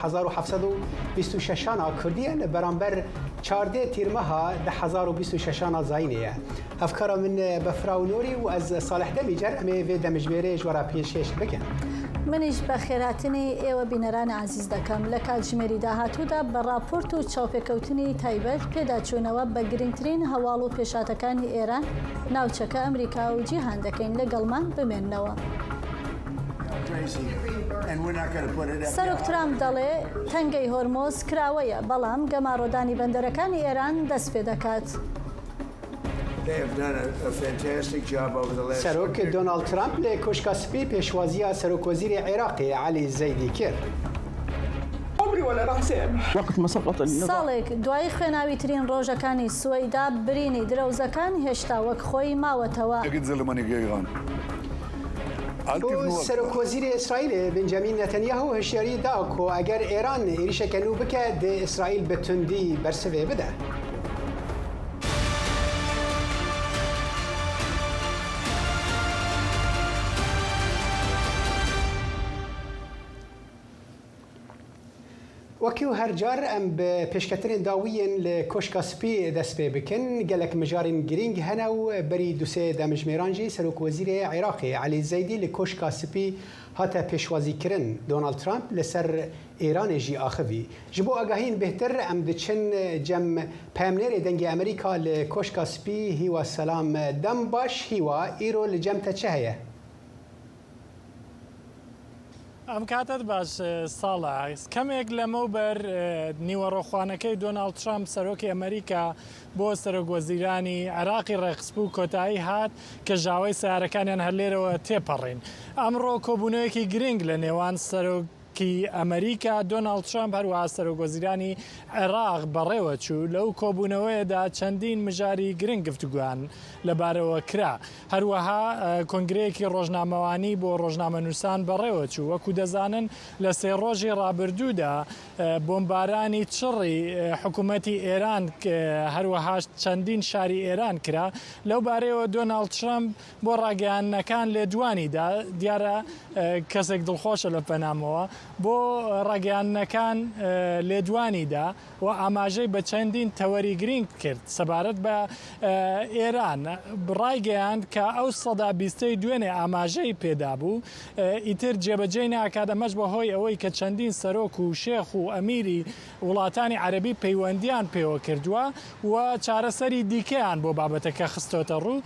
1726 کردیان برانبر 14 تیرمها ده 1026 زاینه افکار من بفراونوری و از صالح دمیجر امی و دمجبیره جورا پیشش بکن منیش بخیراتنی ایو بینران عزیز دکم لکات جمری داهاتو دا براپورت و چاوپێکەوتنی تایبەت پێداچوونەوە بە گرنگترین هەواڵ و پێشاتەکانی ئێران ناوچەکە ئەمریکا و جیهان دەکەین لەگەڵمان بمێننەوە. سەرۆک ترامپ دەڵێ تەنگەی هۆرمۆز کراوەیە بەڵام گەماڕۆدانی بەندەرەکانی ئێران دەست پێ دەکات. سەرۆک دۆناڵد ترامپ لە کۆشکە سپی پێشوازیە سەرۆکوەزیری عێراقی عەلی زەیدی کرد. ساڵێک دوای خوێناویترین ڕۆژەکانی سوەیدا برینی درەوزەکان هێشتا وەک خۆی ماوەتەوە. سەرۆکوەزیری ئیسرائیل بنجامین نەتەنیاهو هشیاری دا کۆ ئەگەر ئێران عێریشەکە نو بکە دێ ئیسرائیل بە توندی بەرسەوێ بدە. وەکیو هەرجار ئەم بە پێشکەترین داویین لە کۆشکە سپی دەست پێ بکەن گەلک مژارین گرنگ هەنە و بەری دوسێ دامژمێرانجی سەرۆکوەزیری عێراقی عەلی زەیدی لە کۆشکە سپی هاتە پێشوازیکردن دۆناڵد ترامپ لەسەر ئێرانێژی ئاخەوی ji بۆ ئاگاهین بهتر ئەم دچن جەم پەیامنێرê dengê ئەمریکا لە کۆشکە سپی هیوا سەلام دەم باش هیوا ئیرۆ لە جەمتە چه هەیە؟ ئەم کاتت باش ساڵە کەمێک لەمەوبەر نیوەڕۆخوانەکەی دۆناڵد ترامپ سەرۆکی ئەمریکا بۆ سەرۆکوەزیرانی عێراقی ڕێخستبوو کۆتایی هات کە ژاوەی سیارەکانیان هەر لێرەوە تێپەڕین. ئەمڕۆ کۆبوونەوەیەکی گرنگ لە نێوان ئەمریکا دۆناڵد ترامپ هەروەها سەرۆکوەزیرانی عێراق بەڕێوە چوو لەو کۆبوونەوەیەدا چەندین مژاری گرنگ گفتوگویان لەبارەوە کرا. هەروەها کۆنگرەیەکی ڕۆژنامەوانی بۆ ڕۆژنامەنووسان بەڕێوە چوو وەکو دەزانن لە سێ ڕۆژی ڕابردوودا بۆمبارانی چڕی حکوومەتی ئێران هەروەها چەندین شاری ئێران کرا. لەو بارەیەوە دۆناڵد ترامپ بۆ ڕاگەیاندنەکان لێدوانیدا دیارە کەسێک دڵخۆشە لە پەنامەوە بۆ ڕاگەیاندنەکان لێدوانیدا و ئاماژەی بە چەندین تەوەری گرنگ کرد سەبارەت بە ئێران ڕایگەیاند کە ئەو سەدا بیستەی دوێنێ ئاماژەی پێدا بوو ئیتر جێبەجێ ناکات ئەمەش بەهۆی ئەوەی کە چەندین سەرۆک و شێخ و ئەمیری وڵاتانی عەرەبی پەیوەندیان پێوە کردووە و چارەسەری دیکەیان بۆ بابەتەکە خستۆتە ڕوو.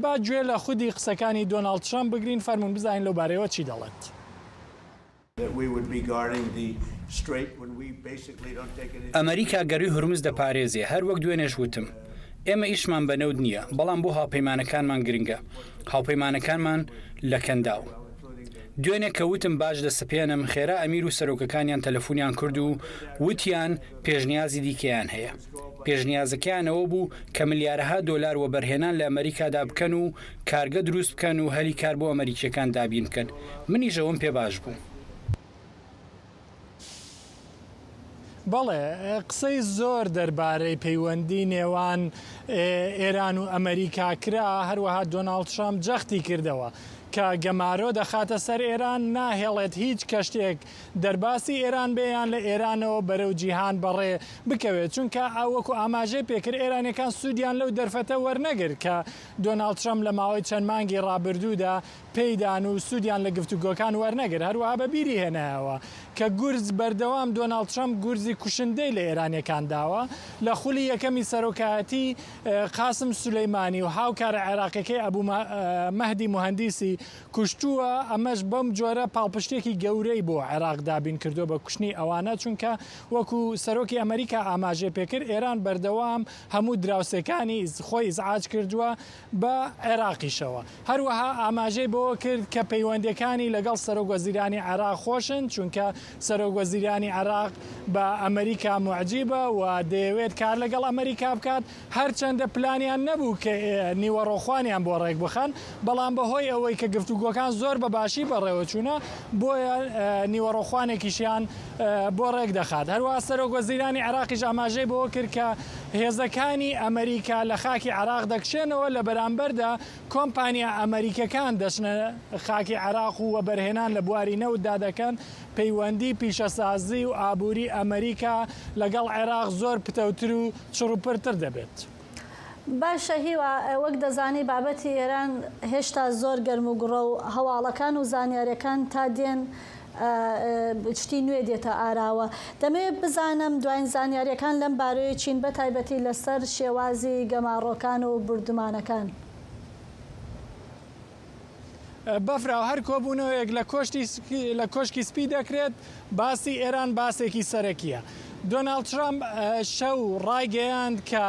با گوێ لە خودی قسەکانی دۆناڵد ترامپ بگرین فەرموون بزانین لەو بارەیەوە چی دەڵێت. ئەمریکا گەروی هورمز دەپارێزێ هەر وەک دوێنێش وتم ئێمە ئیشمان بەنەود نییە بەڵام بۆ هاوپەیمانەکانمان گرنگە هاوپەیمانەکانمان لە کەنداو. دوێنێ کە وتم باش دەسەپێنم خێرا ئەمیر و سەرۆکەکانیان تەلەفۆنیان کرد و وتیان پێشنیازی دیکەیان هەیە. پێشنیازەکەیانەوە بوو کە ملیارەها دۆلار وە بەرهێنان لە ئەمریکادا بکەن و کارگە دروست بکەن و هەلی کار بۆ ئەمریکیەکان دابین بکەن. منیش ئەوەم پێ باش بوو. بەڵێ قسەی زۆر دەربارەی پەیوەندی نێوان ئێران و ئەمریکا کرا هەروەها دۆناڵد ترامپ جەختی کردەوە کە گەمارۆ دەخاتە سەر ئێران ناهێڵێت هیچ کەشتێک دەرباسی ئێران بێیان لە ئێرانەوە بەرەو جیهان بەڕێ بکەوێت چونکە ئەوەکو ئاماژەی پێکرد ئێرانەکان سوودیان لەو دەرفەتە وەرنەگرت کە دۆناڵد ترامپ لە ماوەی چەند مانگی ڕابردوودا پێیدان و سوودیان لە گفتوگۆکان وەرنەگرت. هەروەها بە بیری هێنایەوە کە گورز بەردەوام دۆناڵد ترامپ گورزی کوشندەی لە ئێرانیەکان داوە لە خولی یەکەمی سەرۆکایەتی قاسم سولەیمانی و هاوکارە عێراقیەکەی ئەبوو مەهدی موهەندیسی کوشتووە. ئەمەش بەم جۆرە پاڵپشتێکی گەورەی بۆ عێراق دابین کردو بە کوشتنی ئەوانە چونکە وەکو سەرۆکی ئەمریکا ئاماژێ پێکرد ئێران بەردەوام هەموو دراوسەکانی خۆی ئیزعاج کردووە بە عێراقیشەوە. هەروەها ئاماژەی بۆ کرد کە پەیوەندیەکانی لەگەڵ سەرۆکوەزیرانی عێراق خۆشن چونکە سەرۆکوەزیرانی عێراق بە ئەمریکا معجیبە و دەیەوێت کار لەگەڵ ئەمریکا بکات هەرچەندە پلانیان نەبوو کە نیوەڕۆخوانیان بۆ ڕێک بخەن بەڵام بەهۆی ئەوەی کە گفتوگۆکان زۆر بە باشی بەڕێوە چوونە بۆیە نیوەڕۆخوانێکیشیان بۆ ڕێک دەخات. هەروە سەرۆک وەزیرانی عێراقیش ئاماژەی بەوە کرد کە هێزەکانی ئەمریکا لە خاکی عێراق دەکشێنەوە لە بەرامبەردا کۆمپانیا ئەمریکەکان دەچنە خاکی عێراق و وەبەرهێنان لە بواری نەوتدا دەکەن پەیوەندی پیشەسازی و ئابووری ئەمریکا لەگەڵ عێراق زۆر پتەوتر و چڕوپرتر دەبێت. باشە هیوا وەک دەزانی بابەتی ئێران هێشتا زۆر گەرم و گوڕە و هەواڵەکان و زانیاریەکان تا دێن شتی نوێ دێتە ئاراوە. دەمەوێت بزانم دوایین زانیاریەکان لەم بارەیە چین بە تایبەتی لەسەر شێوازی گەماڕۆکان و بردومانەکان. بەفراو هەر کۆبوونەوەیەک لە کۆشکی سپی دەکرێت باسی ئێران باسێکی سەرەکیە. دۆناڵد ترامپ شەو ڕایگەیاند کە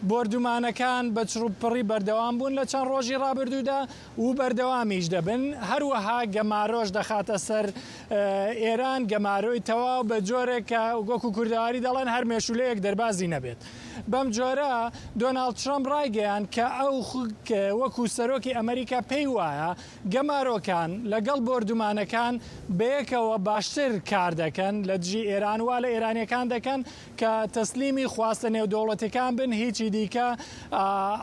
بردومانەکان بە چڕوپڕی بەردەوام بوون لە چەند ڕۆژی ڕابردوودا و بەردەوامیش دەبن. هەروەها گەمارۆژ دەخاتە سەر ئێران گەمارۆی تەواو بە جۆرێک کە وەکو کوردەواری دەڵێن هەر مێشولەیەک دەربازی نەبێت. بەم جۆرە دۆناڵد ترامپ ڕایگەیان کە ئەو وەکو سەرۆکی ئەمریکا پێی وایە گەمارۆکان لەگەڵ بردومانەکان بەیەکەوە باشتر کار دەکەن لە دژی ئێران وا لە ئێرانیەکان دەکەن کە تەسلیمی خواستە نێودەوڵەتەکان بن هیچی دیکە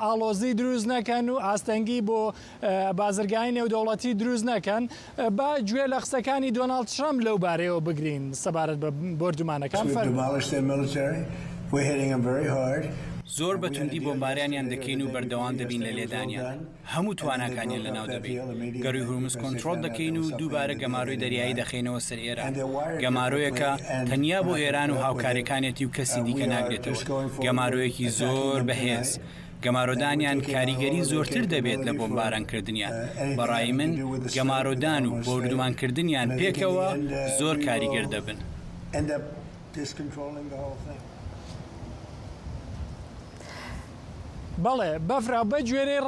ئاڵۆزی دروست نەکەن و ئاستەنگی بۆ بازرگانی نێودەوڵەتی دروست نەکەن. با گوێ لە قسەکانی دۆناڵد ترامپ لەو بارەیەوە بگرین سەبارەت بە بردومانەکان. زۆر بەتوندی بۆمباریانیان دەکەین و بەردەوام دەبین لە لێدانیان هەموو تواناکانیان لەناو دەبین. گەڕووی هورمز کۆنتڕۆل دەکەین و دووبارە گەمارۆی دەریایی دەخینەوە سەر ئێران. گەمارۆیەکە تەنیا بۆ ئێران و هاوکارەکانێتی و کەسی دیکە ناگرێتەوە. گەمارۆیەکی زۆر بەهێز. گەمارۆدانیان کاریگەری زۆرتر دەبێت لە بۆمبارانکردنیان. بەڕای من گەمارۆدان و بردومانکردنیان پێکەوە زۆر کاریگەر دەبن. بەڵێ بەفرا بە گوێرەی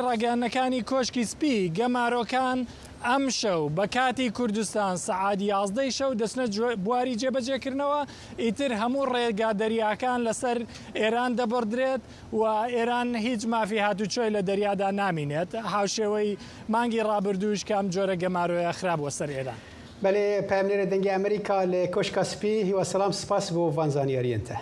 ڕاگەیاندنەکانی کۆشکی سپی گەمارۆکان ئەم شەو بە کاتی کوردستان سەعات 11 شەو دەچنە بواری جێبەجێکردنەوە. ئیتر هەموو ڕێگا دەریاکان لەسەر ئێران دەبڕدرێت و ئێران هیچ مافی هاتوچۆی لە دەریادا نامینێت. هاوشێوەی مانگی ڕابردووش کە ئەم جۆرە گەمارۆیە خراپوە سەر ئێران. بەڵێ پامنێرە دەنگی ئەمریکا لە کۆشکا سپی هیوا سەلام سپاس بۆ ڤانزانیاریەنتە.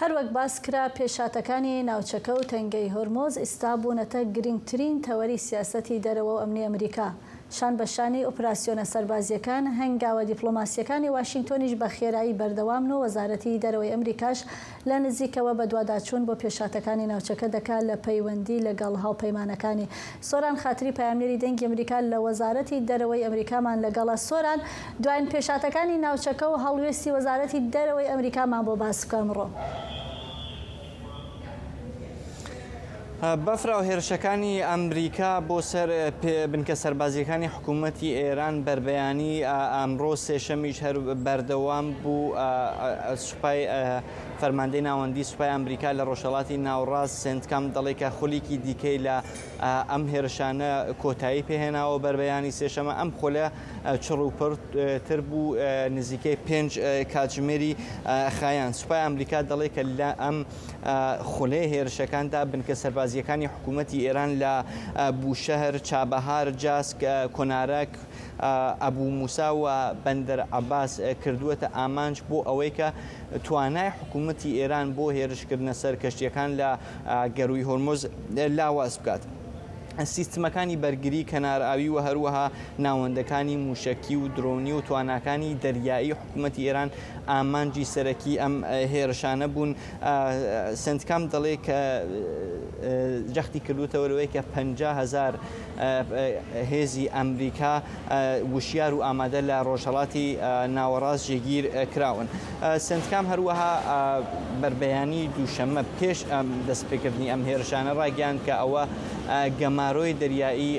هەروەک باسکرا پێشاتەکانی ناوچەکە و تەنگەی هۆرمۆز ئێستا بوونەتە گرنگترین تەوەری سیاسەتی دەرەوە و ئەمنی ئەمریکا. شان بەشانی ئۆپراسیۆنە سەربازیەکان هەنگاوە دیپلۆماسیەکانی واشنگتۆنیش بە خێرایی بەردەوامن و وەزارەتی دەرەوەی ئەمریکاش لە نزیکەوە بە دوواداچوون بۆ پێشاتەکانی ناوچەکە دەکات لە پەیوەندی لەگەڵ هاوپەیمانەکانی. سۆران خاتری پایامنێری دەنگی ئەمریکا لە وەزارەتی دەرەوەی ئەمریکامان لەگەڵە. سۆران دوایین پێشاتەکانی ناوچەکە و هەڵوێستی وەزارەتی دەرەوەی ئەمریکامان بۆ باس بکەمڕۆ. بەفرا و هێرشەکانی ئەمریکا بۆ سەر بنکە سەربازیەکانی حکوومەتی ئێران بربەیانی ئەمڕۆ سێشەمیش هەر بەردەوام بوو. سوپای فەرماندەی ناوەندی سوپای ئەمریکا لە ڕۆژهەڵاتی ناوڕاست سنتکام دەڵێ کە خولیکی دیکەی لە ئەم هێرشانە کۆتایی پێهێناوە. بربەیانی سێشەمە ئەم خۆلە چڕوپڕتر بوو نزیکەی 5 کاتژمێری خایان. سوپای ئەمریکا دەڵێ کە لە ئەم خولەی هێرشەکاندا بنکە سەربازیەکانی حکوومەتی ئێران لە بوشەهر، چابەهار، جاسک، کۆنارەک، ئەبوو موسا و بەندەر عەباس کردووەتە ئامانج بۆ ئەوەی کە توانای حکوومەتی ئێران بۆ هێرشکردنە سەر کەشتیەکان لە گەڕووی هۆرمۆز لاواز بکات. سیستمەکانی بەرگری کەنارئاوی و هەروەها ناوەندەکانی موشکی و درۆنی و تواناکانی دەریایی حکوومەتی ئێران ئامانجی سەرەکی ئەم هێرشانە بوون. سنتکام دەڵێ کە جەختی کردوتەوەرەوەی کە 50,000 هێزی ئەمریکا وشیار و ئامادە لە ڕۆژهەڵاتی ناوەڕاست جێگیر کراون. سنتکام هەروەها بربەیانی دووشەممە پێش دەستپێکردنی ئەم هێرشانە ڕاگەیاند کە ئەوە گەمارۆی دەریایی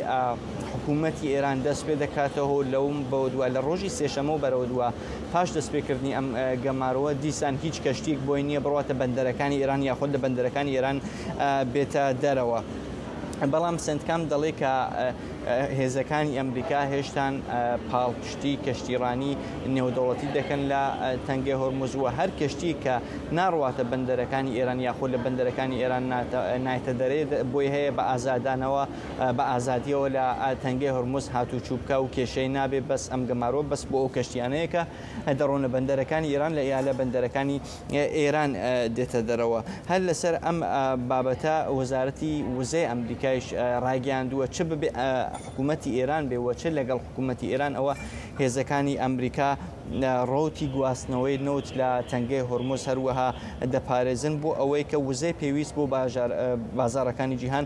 حکوومەتی ئێران دەست پێ دەکاتەوە لەوم بە دووە لە ڕۆژی سێشەمە و بەرەوە دووە پاش دەستپێکردنی ئەم گەمارەوە دیسان هیچ کەشتێک بۆی نییە بڕاتە بەندەرەکانی ئێران یاخود لە بەندەرەکانی ئێران بێتە دەرەوە. بەڵام سندکام دەڵێ کە هێزەکانی ئەمریکا هێشتان پاڵپشتی کەشتیڕانی نێودەوڵەتی دەکەن لە تەنگەی هۆرموزوە هەر کەشتی کە ناڕواتە بەندەرەکانی ئێران یاخود لە بەندەرەکانی ئێران نایتە دەرێ بۆی هەیە بە ئازادانەوە بە ئازادیەوە لە تەنگەی هۆرموز هاتوو چوبکە و کێشەی نابێ بەس ئەم گەمارۆ بەس بۆ ئەو کەشتیانەیەکە دەڕۆنە بەندەرەکانی ئێران لە یا لە بەندەرەکانی ئێران دێتە دەرەوە. هەر لەسەر ئەم بابەتە وەزارەتی وزەی ئەمریکایش ڕاگەیاندووە چ ببێ حکوومەتی ئێران بێوە چ لەگەڵ حکوومەتی ئێران ئەوە هێزەکانی ئەمریکا ڕۆتی گواستنەوەی نەوت لە تەنگەی هۆرموز هەروەها دەپارێزن بۆ ئەوەی کە وزەی پێویست بۆ بازارەکانی جیهان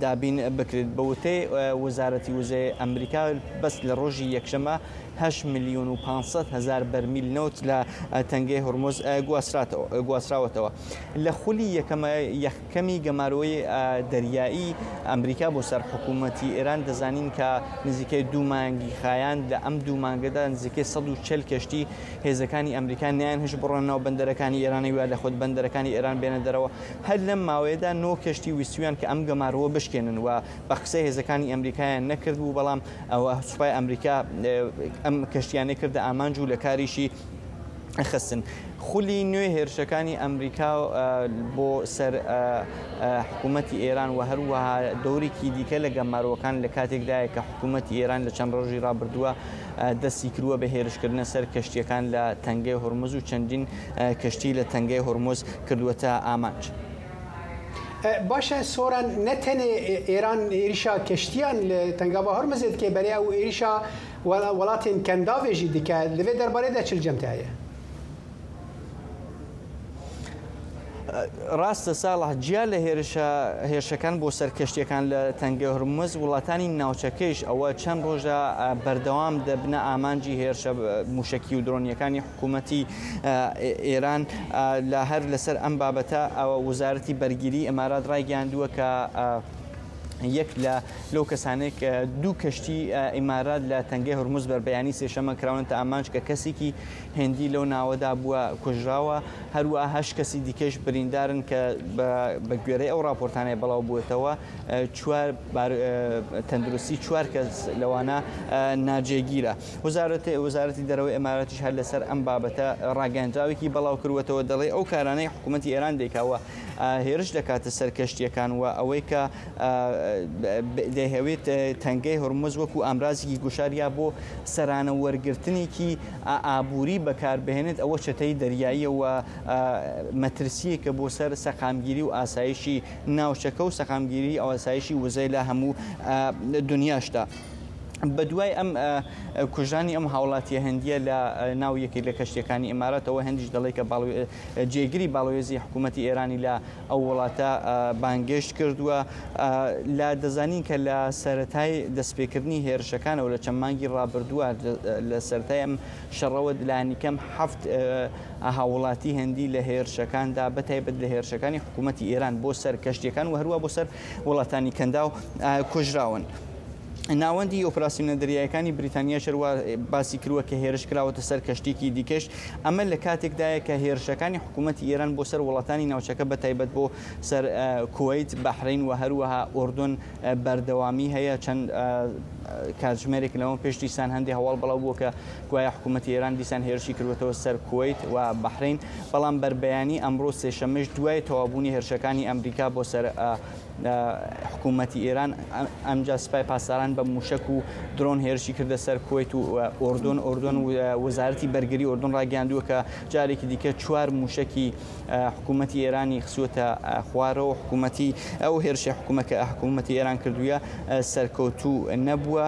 دابین بکرێت. بەوتەی وەزارەتی وزەی ئەمریکا بەس لە ڕۆژی یەکشەمە 8,500,000 بەرمیل نەوت لە تەنگەی هۆرموز گواستراوەتەوە. لە خولی یەکەمی گەمارەوەی دەریایی ئەمریکا بۆ سەر حکوومەتی ئێران دەزانین کە نزیکەی 2 مانگی خایان لە ئەم 2 مانگەدا نزیکەی 140 کەشتی هێزەکانی ئەمریکا نیان هەش بڕۆنەوە بەندەرەکانی ئێرانی ویا لە خۆت بەندەرەکانی ئێران بێنە دەرەوە. هەر لەم ماوەیەدا 9 کەشتی ویستویان کە ئەم گەمارەوە بشکێنن و بە قسەی هێزەکانی ئەمریکایان نەکرد بوو بەڵام ئەوە سوپای ئەمریکا ئەم کەشتیانەی کردە ئامانج و لە کاریشی خستن. خولی نوێ هێرشەکانی ئەمریکا بۆ سەر حکوومەتی ئێران و هەروەها دەورێکی دیکە لە گەمارەوەکان لە کاتێکدایە کە حکوومەتی ئێران لە چەند ڕۆژی ڕابردووە دەستی کردووە بە هێرشکردنە سەر کەشتیەکان لە تەنگەی هۆرموز و چەندین کەشتی لە تەنگەی هۆرموز کردووەتە ئامانج. باشە سۆران نەتەنێ ئێران ئێریشا کەشتیان لە تەنگاوە هەرمەزێت کێ بەریا و ئێریشا وڵاتین کەنداوێژی دیکە لەوێ دەربارەیدا چل جەمتایە؟ ڕاستە ساڵح جیا لە هێرشەکان بۆ سەر کەشتیەکان لە تەنگەی هۆرموز وڵاتانی ناوچەکەیش ئەوە چەند ڕۆژە بەردەوام دەبنە ئامانجی هێرشە موشکی و درۆنیەکانی حکوومەتی ئێران لە هەر لەسەر ئەم بابەتە ئەوە وزارەتی بەرگیری ئەمارات ڕایگەیاندووە کە یەک لەو کەسانێک 2 کەشتی ئیمارات لە تەنگەی هۆرموز بەربەیانی سێشەمە کراونەتە ئامانج کە کەسێکی هێندی لەو ناوەدا بووە کوژراوە هەروە 8 کەسی دیکەش بریندارن کە بە گوێرەی ئەو راپۆرتانەیە بەڵاو بووێتەوە تەندروستی 4 کەس لەوانە ناجێگیرە. وەزارەتی دەرەوەی ئەماراتیش هەر لەسەر ئەم بابەتە ڕاگەیاندراوێکی بەڵاو کردوەتەوە دەڵێ ئەو کارانەی حکوومەتی ئێران دەیکاوە هێرش دەکاتە سەر کەشتیەکان و ئەوەی کە دەیهەوێت تەنگەی هۆرموز وەکو ئامرازێکی گوشاریا بۆ سەرانە وەرگرتنێکی ئابووری بەکاربهێنێت ئەوە چەتەی دەریاییەوە مەترسیەکە بۆ سەر سەقامگیری و ئاسایشی ناوچەکە و سەقامگیری ئەو ئاسایشی وزەی لە هەموو دنیاشدا. بە دوای ئەم کوژانی ئەم هاوڵاتیە هەندیە لە ناو یەکی لە کەشتیەکانی ئیماراتەوە هەندیش دەڵێ کە جێگیری باڵۆێزی حکوومەتی ئێرانی لە ئەو وڵاتە بانگەشت کردووە لە دەزانین کە لە سەرەتای دەستپێکردنی هێرشەکانەوە لە چەند مانگی ڕابردووە لە سەرەتای ئەم شەڕەوە لایەنیکەم 7 هاوڵاتی هەندی لە هێرشەکاندا بەتایبەت لە هێرشەکانی حکوومەتی ئێران بۆ سەر کەشتیەکان و هەروە بۆ سەر وڵاتانی کەندا و کوژراون. ناوەندی ئۆپراسیۆنە دەریایەکانی بریتانیا شەروە باسی کردووە کە هێرش کراوەتە سەر کەشتێکی دیکەش ئەمە لە کاتێکدایە کە هێرشەکانی حکوومەتی ئێران بۆ سەر وڵاتانی ناوچەکە بەتایبەت بۆ سەر کوێیت بەحرین و هەروەها ئوردون بەردەوامی هەیە چەند کاتژمێرێک لەوە پێش دیسان هەندی هەواڵ بەڵاو بووە کە گوایە حکوومەتی ئێران دیسان هێرشی کردوێتەوە سەر کوێیت و بەحرین بەڵام بربەیانی ئەمڕۆ سێشەمەش دوای تەوابوونی هێرشەکانی ئەمریکا بۆ سەر حکوومەتی ئێران ئەمجا سپای پاسداران بە موشک و درۆن هێرشی کردە سەر کوێیت و ئوردون و وەزارەتی بەرگری ئوردون ڕاگەیاندووە کە جارێکی دیکە 4 موشکی حکوومەتی ئێرانی خسووەتە خوارەوە حکوومەتی ئەو هێرشی حکوومەتی ئێران کردووە سەرکەوتوو نەبووە.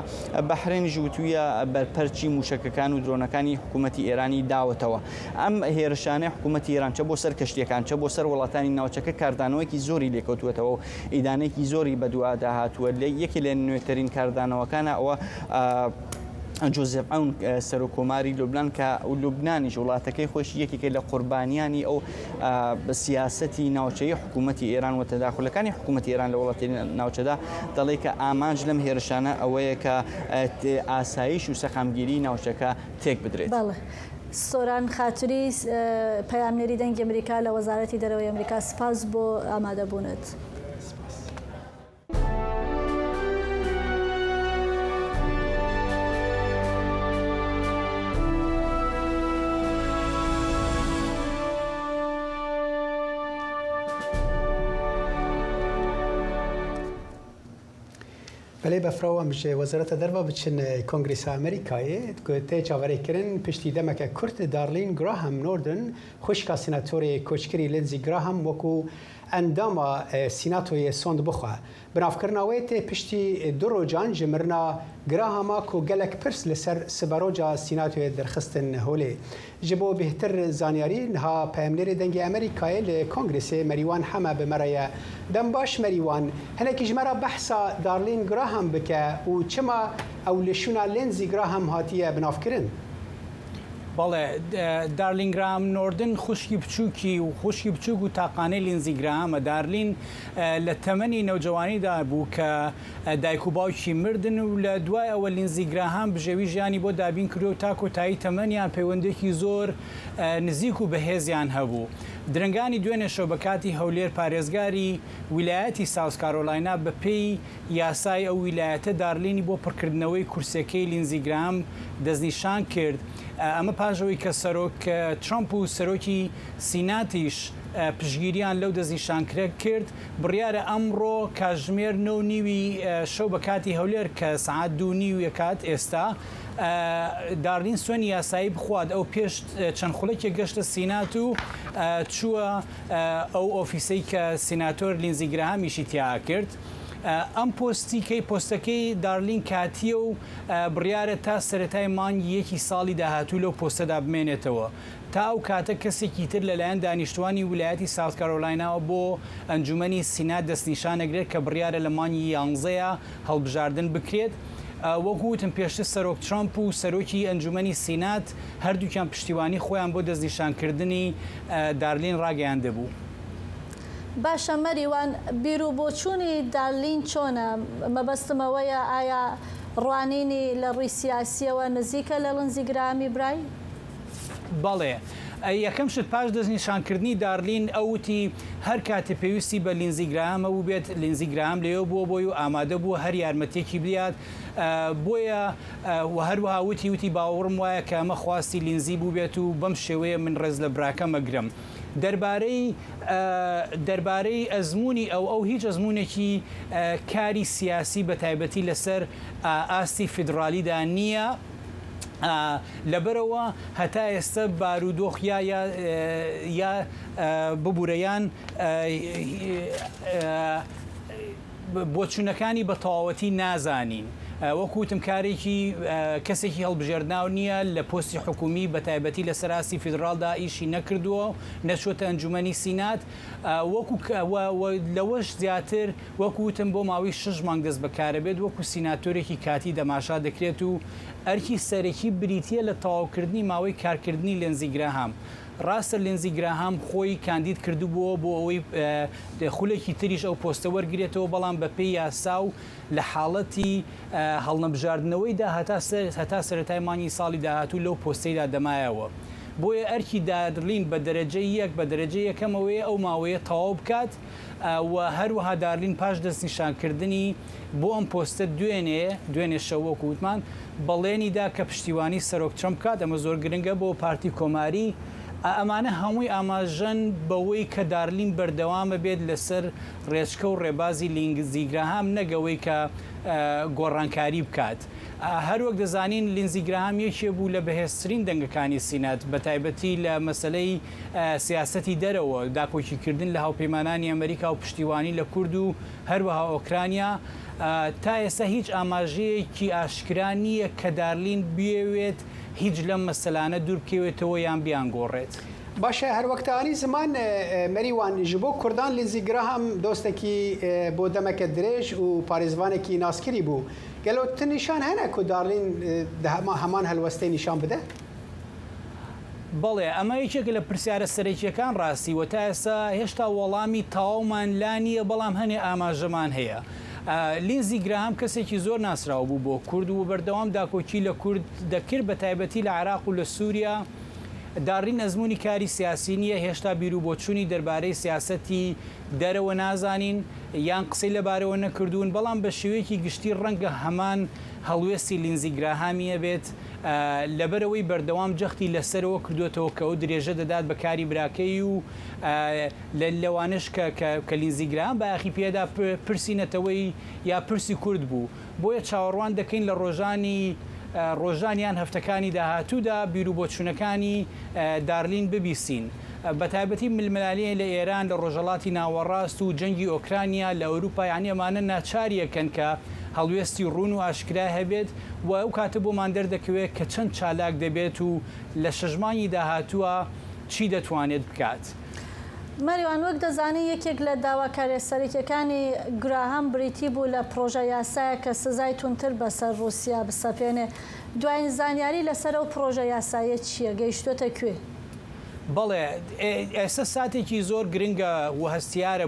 بەحرین ژووتویە بەرپەرچی موشکەکان و درۆنەکانی حکوومەتی ئێرانی داوەتەوە. ئەم هێرشانەی حکوومەتی ئێران چە بۆ سەر کەشتیەکان چە بۆ سەر وڵاتانی ناوچەکە کاردانەوەیکی زۆری لێکەوتوێتەوە و ئیدانێکی زۆری بەدووادا هاتووە لە یەکی لە نوێترین کاردانەوەکانە ئەوە جۆزێف ئەون سەرۆکۆماری لوبنان کە لوبنانیش وڵاتەکەی خۆش یەکێکە لە قوربانیانی ئەو سیاسەتی ناوچەی حکوومەتی ئێران و تەداخلەکانی حکوومەتی ئێران لە وڵاتی ناوچەدا دەڵێ کە ئامانج لەم هێرشانە ئەوەیە کە ئاسایش و سەخامگیری ناوچەکە تێک بدرێت. سۆران خاتوری پەیامنێری دەنگی ئەمریکا لە وەزارەتی دەرەوەی ئەمریکا سپاس بۆ ئامادەبوونت. بله بفرو امش وزارت دروا بچن کنگرس امریکایی که چاوری کردن پشتی دمک کرد دارلین گراهام نوردن خوشکا سناتوری کوچکری لنزی گراهام وکو اندام سناتوی سوند بخوا بنافکرناویت پشتی دو جان جمرنا گراهاما کو گلک پرس لسر سباروجا سناتوی درخستن هولی جبو بهتر زانیاری نها پیامنیر دنگ امریکایی لکنگرس مریوان همه بمریا دنباش مریوان هنکی جمرا بحثا دارلین گراهام بکه و چما او لشونا لنزی گراهام هاتیه بنافکرن بەڵێ دارلین گراهام نوردن خوشکی بچووکی و خوشکی بچووک و تاقانەی لینزی گراهامە دارلین لە تەمەنی نەوجەوانیدا بوو کە دایک و باوکی مردن و لە دوای ئەوە لینزی گراهام بژێوی ژیانی بۆ دابین کردو و تا کۆتایی تەمەنیان پەیوەندێکی زۆر نزیک و بەهێزیان هەبوو. درنگانی دوێنێ شەو بە کاتی هەولێر پارێزگاری ویلایەتی ساوس کارۆلاینا بە پێی یاسای ئەو ویلایەتە دارلینی بۆ پڕکردنەوەی کورسەکەی لینزی گراهام دەستنیشان کرد. ئەمە پاژەوەی کە سەرۆک ترامپ و سەرۆکی سیناتیش پشگیریان لەو دەستنیشانکرە کرد بڕیارە ئەمڕۆ کاتژمێر 9:30 شەو بە کاتی هەولێر کە سعات 2:30 کات ئێستا دارلین سوێنی یاسایی بخوات ئەو پێش چەند خولەکێک گەشتە سینات و چووە ئەو ئۆفیسەی کە سیناتۆر لینزی گراهامیشی تیا کرد. ئەم پۆستی پۆستەکەی دارلین کاتیە و بڕیارە تا سەرەتای مانگی یەکی ساڵی داهاتوو لەو پۆستەدا بمێنێتەوە. تا ئەو کاتە کەسێکی تر لەلایەن دانیشتوانی ویلایەتی ساوت کارۆلایناوە بۆ ئەنجومەنی سینات دەستنیشانەگرێت کە بڕیارە لە مانگی 11 هەڵبژاردن بکرێت. وەکوتم پێشتر سەرۆک ترامپ و سەرۆکی ئەنجومەنی سینات هەردووکیان پشتیوانی خۆیان بۆ دەستنیشانکردنی دارلین ڕاگەیاندە بوو. باشە مەریوان بیر و بۆچوونی دارلین چۆنە؟ مەبەستمەوەیە ئایا ڕوانینی لە ڕووی سیاسیەوە نزیکە لە لینزی گراهامی برای؟ بەڵێ یەکەم شت پاش دەستنیشانکردنی دارلین ئەوتی هەر کاتێ پێویستی بە لینزی گراهامە بوو بێت لینزی گراهام لێوە بووە بۆی و ئامادە بووە هەر یارمەتێکی بدات بۆیە هەروەها وتی باوەڕم وایە کە ئەمە خواستی لینزی بوو بێت و بەم شێوەیە من ڕێز لە براکە مەگرم. دەربارەی ئەزمموی ئەو هیچ ئەزمموونێکی کاری سیاسی بە تایبەتی لەسەر ئاستی فیدراالیدا نییە. لەبەرەوە هەتا ئێستا بارودۆخ یا ببوورەیان بۆچوونەکانی بە تەواوەتی نازانین. وەکوتم کارێکی کەسێکی هەڵبژێردناو نییە لە پۆستی حکومی بە تایبەتی لە سەراسی فیدراالدا ئیشی نەکردووە نەچۆتە ئەنجومەنی سینات لەوەش زیاتر وەکوتم بۆ ماوەی 6 مانگ دەست بەکارە بێت وەکو سیناتۆرێکی کاتی دەماشا دەکرێت و ئەرکی سەرەکی بریتە لە تەواوکردنی ماوەی کارکردنی لینزی گراهام. ڕاستە لینزی گراهام خۆی کاندید کردوبووە بۆ ئەوەی خولێکی تریش ئەو پۆستە وەرگێتەوە بەڵام بە پێی یاسا و لە حاڵەتی هەڵنەبژاردنەوەی هەتا سەرەتای مانگی ساڵی داهاتوو لەو پۆستەیدا دەمایەوە. بۆیە ئەرکی دارلین بە دەرەجەی یەک بە دەرەجەی یەکەمەوەی ئەو ماوەیە تەواو بکات و هەروەها دارلین پاش دەستنیشانکردنی بۆ ئەم پۆستە دوێنێ شەوە وتمان بەڵێنیدا کە پشتیوانی سەرۆک ترامپ کات ئەمە زۆر گرنگە بۆ پارتی کۆماری ئەمانە هەمووی ئاماژەن بەوەی کە دارلین بەردەوامە بێت لەسەر ڕێچکە و ڕێبازی لینزی گراهام نەگەوەی کە گۆڕانکاری بکات. هەروەک دەزانین لینزی گراهام یەکێ بوو لە بەهێزترین دەنگەکانی سینات بە تایبەتی لە مەسلەی سیاسەتی دەرەوە داپۆکیکردن لە هاوپەیمانانی ئەمریکا و پشتیوانی لە کورد و هەروەها ئۆکرانیا تا ئێستا هیچ ئاماژەیەکی ئاشکرا نییە کە دارلین بێوێت هیچ لەم مەسەلانە دوور بکەوێتەوە یان بیان گۆڕێت. باشە هەروەکتانی زمان مەریوان ji بۆ کوردان لینزی گراهام دۆستێکی بۆ دەمەکە درێژ و پارێزوانێکی ناسکری بوو قالوا تنشان هنا كو دارلين همان هالوستي نشان بده بەڵێ ئەمە یەکێک لە پرسیارە سەرەکیەکان ڕاستی و تا ئێستا هێشتا وەڵامی تەواومان لا نییە بەڵام هەنێ ئاماژەمان هەیە. لینزی گراهام کەسێکی زۆر ناسرااو بوو بۆ کورد و بەردەوام داکۆکی لە کورد دەکرد بە تایبەتی لە عێراق و لە سووریا. داڕین ئەزمموی کاری سیاسی نییە هێشتا بیر و بۆچوونی دەربارەی سیاسەتی دەرەوە نازانین یان قسەی لەبارەوە نەکردوون بەڵام بە شێوەیەکی گشتی ڕەنگە هەمان هەڵوێستی لینزی گراهامیە بێت لەبەرەوەی بەردەوام جەختی لەسەرەوە کردوێتەوە کە ئەو درێژە دەدات بە کاری براکەی و لەوانش کە لینزی گراهام بەیاخی پێدا پرسینەتەوەی یا پرسی کورد بوو بۆیە چاوەڕوان دەکەین لە ڕۆژانیان هەفتەکانی داهاتوودا بیر و بۆچوونەکانی دارلین ببیستین. بە تایبەتی ململالیە لە ئێران لە ڕۆژەڵاتی ناوەڕاست و جەنگی ئۆکرانیا لە ئەوروپا یانی ئەمانە ناچاریەکەن کە هەڵوێستی ڕوون و ئاشکرا هەبێت و ئەو کاتە بۆمان دەردەکەوێت کە چەند چالاک دەبێت و لە شەژمانی داهاتووە چی دەتوانێت بکات. مەریوان وەک دەزانی یەکێک لە داواکاریە سەرەکیەکانی گراهام بریتی بوو لە پرۆژە یاسایە کە سزای تونتر بەسەر رووسیا بسەپێنێ. دوایین زانیاری لەسەر ئەو پرۆژە یاسایە چییە؟ گەیشتوتە کوێ؟ بەڵێ ئێستا ساتێکی زۆر گرنگە و هەستیارە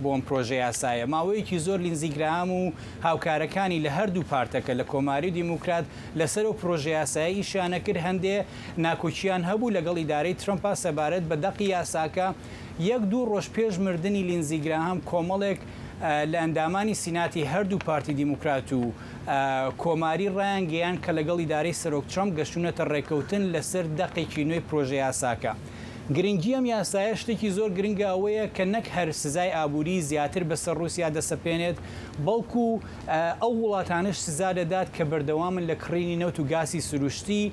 بۆم پرۆژە یاسایە ماوەیەکی زۆر لینزی گراهام و هاوکارەکانی لە هەردوو پارتەکە لە کۆماری دیموکرات لەسەر و پرۆژە یاسایی ئیشیانە کرد هەندێ ناکۆچیان هەبوو لەگەڵ ئیدارەی ترەمپا سەبارەت بە دەقی یاساکە یەک دوو ڕۆژ پێش مردنی لینزی گراهام کۆمەڵێک لە ئەندامانی سیناتی هەردوو پارتی دیموکرات و کۆماری ڕایان گەیان کە لەگەڵ ئیدارەی سەرۆک ترەمپ گەشتونەتە ڕێکەوتن لەسەر دەقێکی نوێی پرۆژە یاساکە. گرنگی ئەم یاسایە شتێکی زۆر گرنگە ئەوەیە کە نەک هەر سزای ئابووری زیاتر بەسەر رووسیا دەسەپێنێت بەڵکو ئەو وڵاتانش سزا دەدات کە بەردەوامن لە کڕینی نەوت و گاسی سروشتی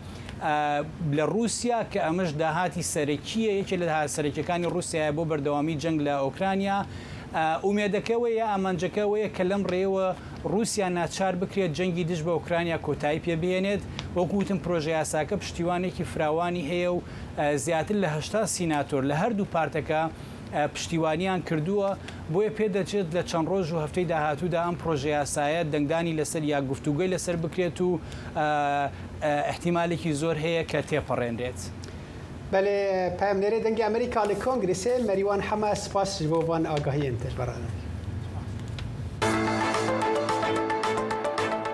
لە رووسیا کە ئەمەش داهاتی سەرەکیە یەکێ لە سەرەکیەکانی رووسیا بۆ بەردەوامی جەنگ لە ئۆکرانیا. ئومێدەکەوەیە ئامانجەکەوەیە کە لەم ڕێوە رووسیا ناچار بکرێت جەنگی دژ بە ئۆکرانیا کۆتایی پێبێنێت وەکوتم پرۆژە یاساکە پشتیوانێکی فراوانی هەیە و زیاتر لە 80 سیناتۆر لە هەردوو پارتەکە پشتیوانیان کردووە بۆیە پێدەچێت لە چەند ڕۆژ و هەفتەی داهاتوودا ئەم پرۆژە یاسایە دەنگدانی لەسەر یا گفتوگوی لەسەر بکرێت و احتیمالێکی زۆر هەیە کە تێپەڕێنرێت. بله پامنێرە دەنگی ئەمریکا لە کۆنگرسێ مەریوان هەمە سپاس بۆ وان ئاگاهیان تر بەڕانە.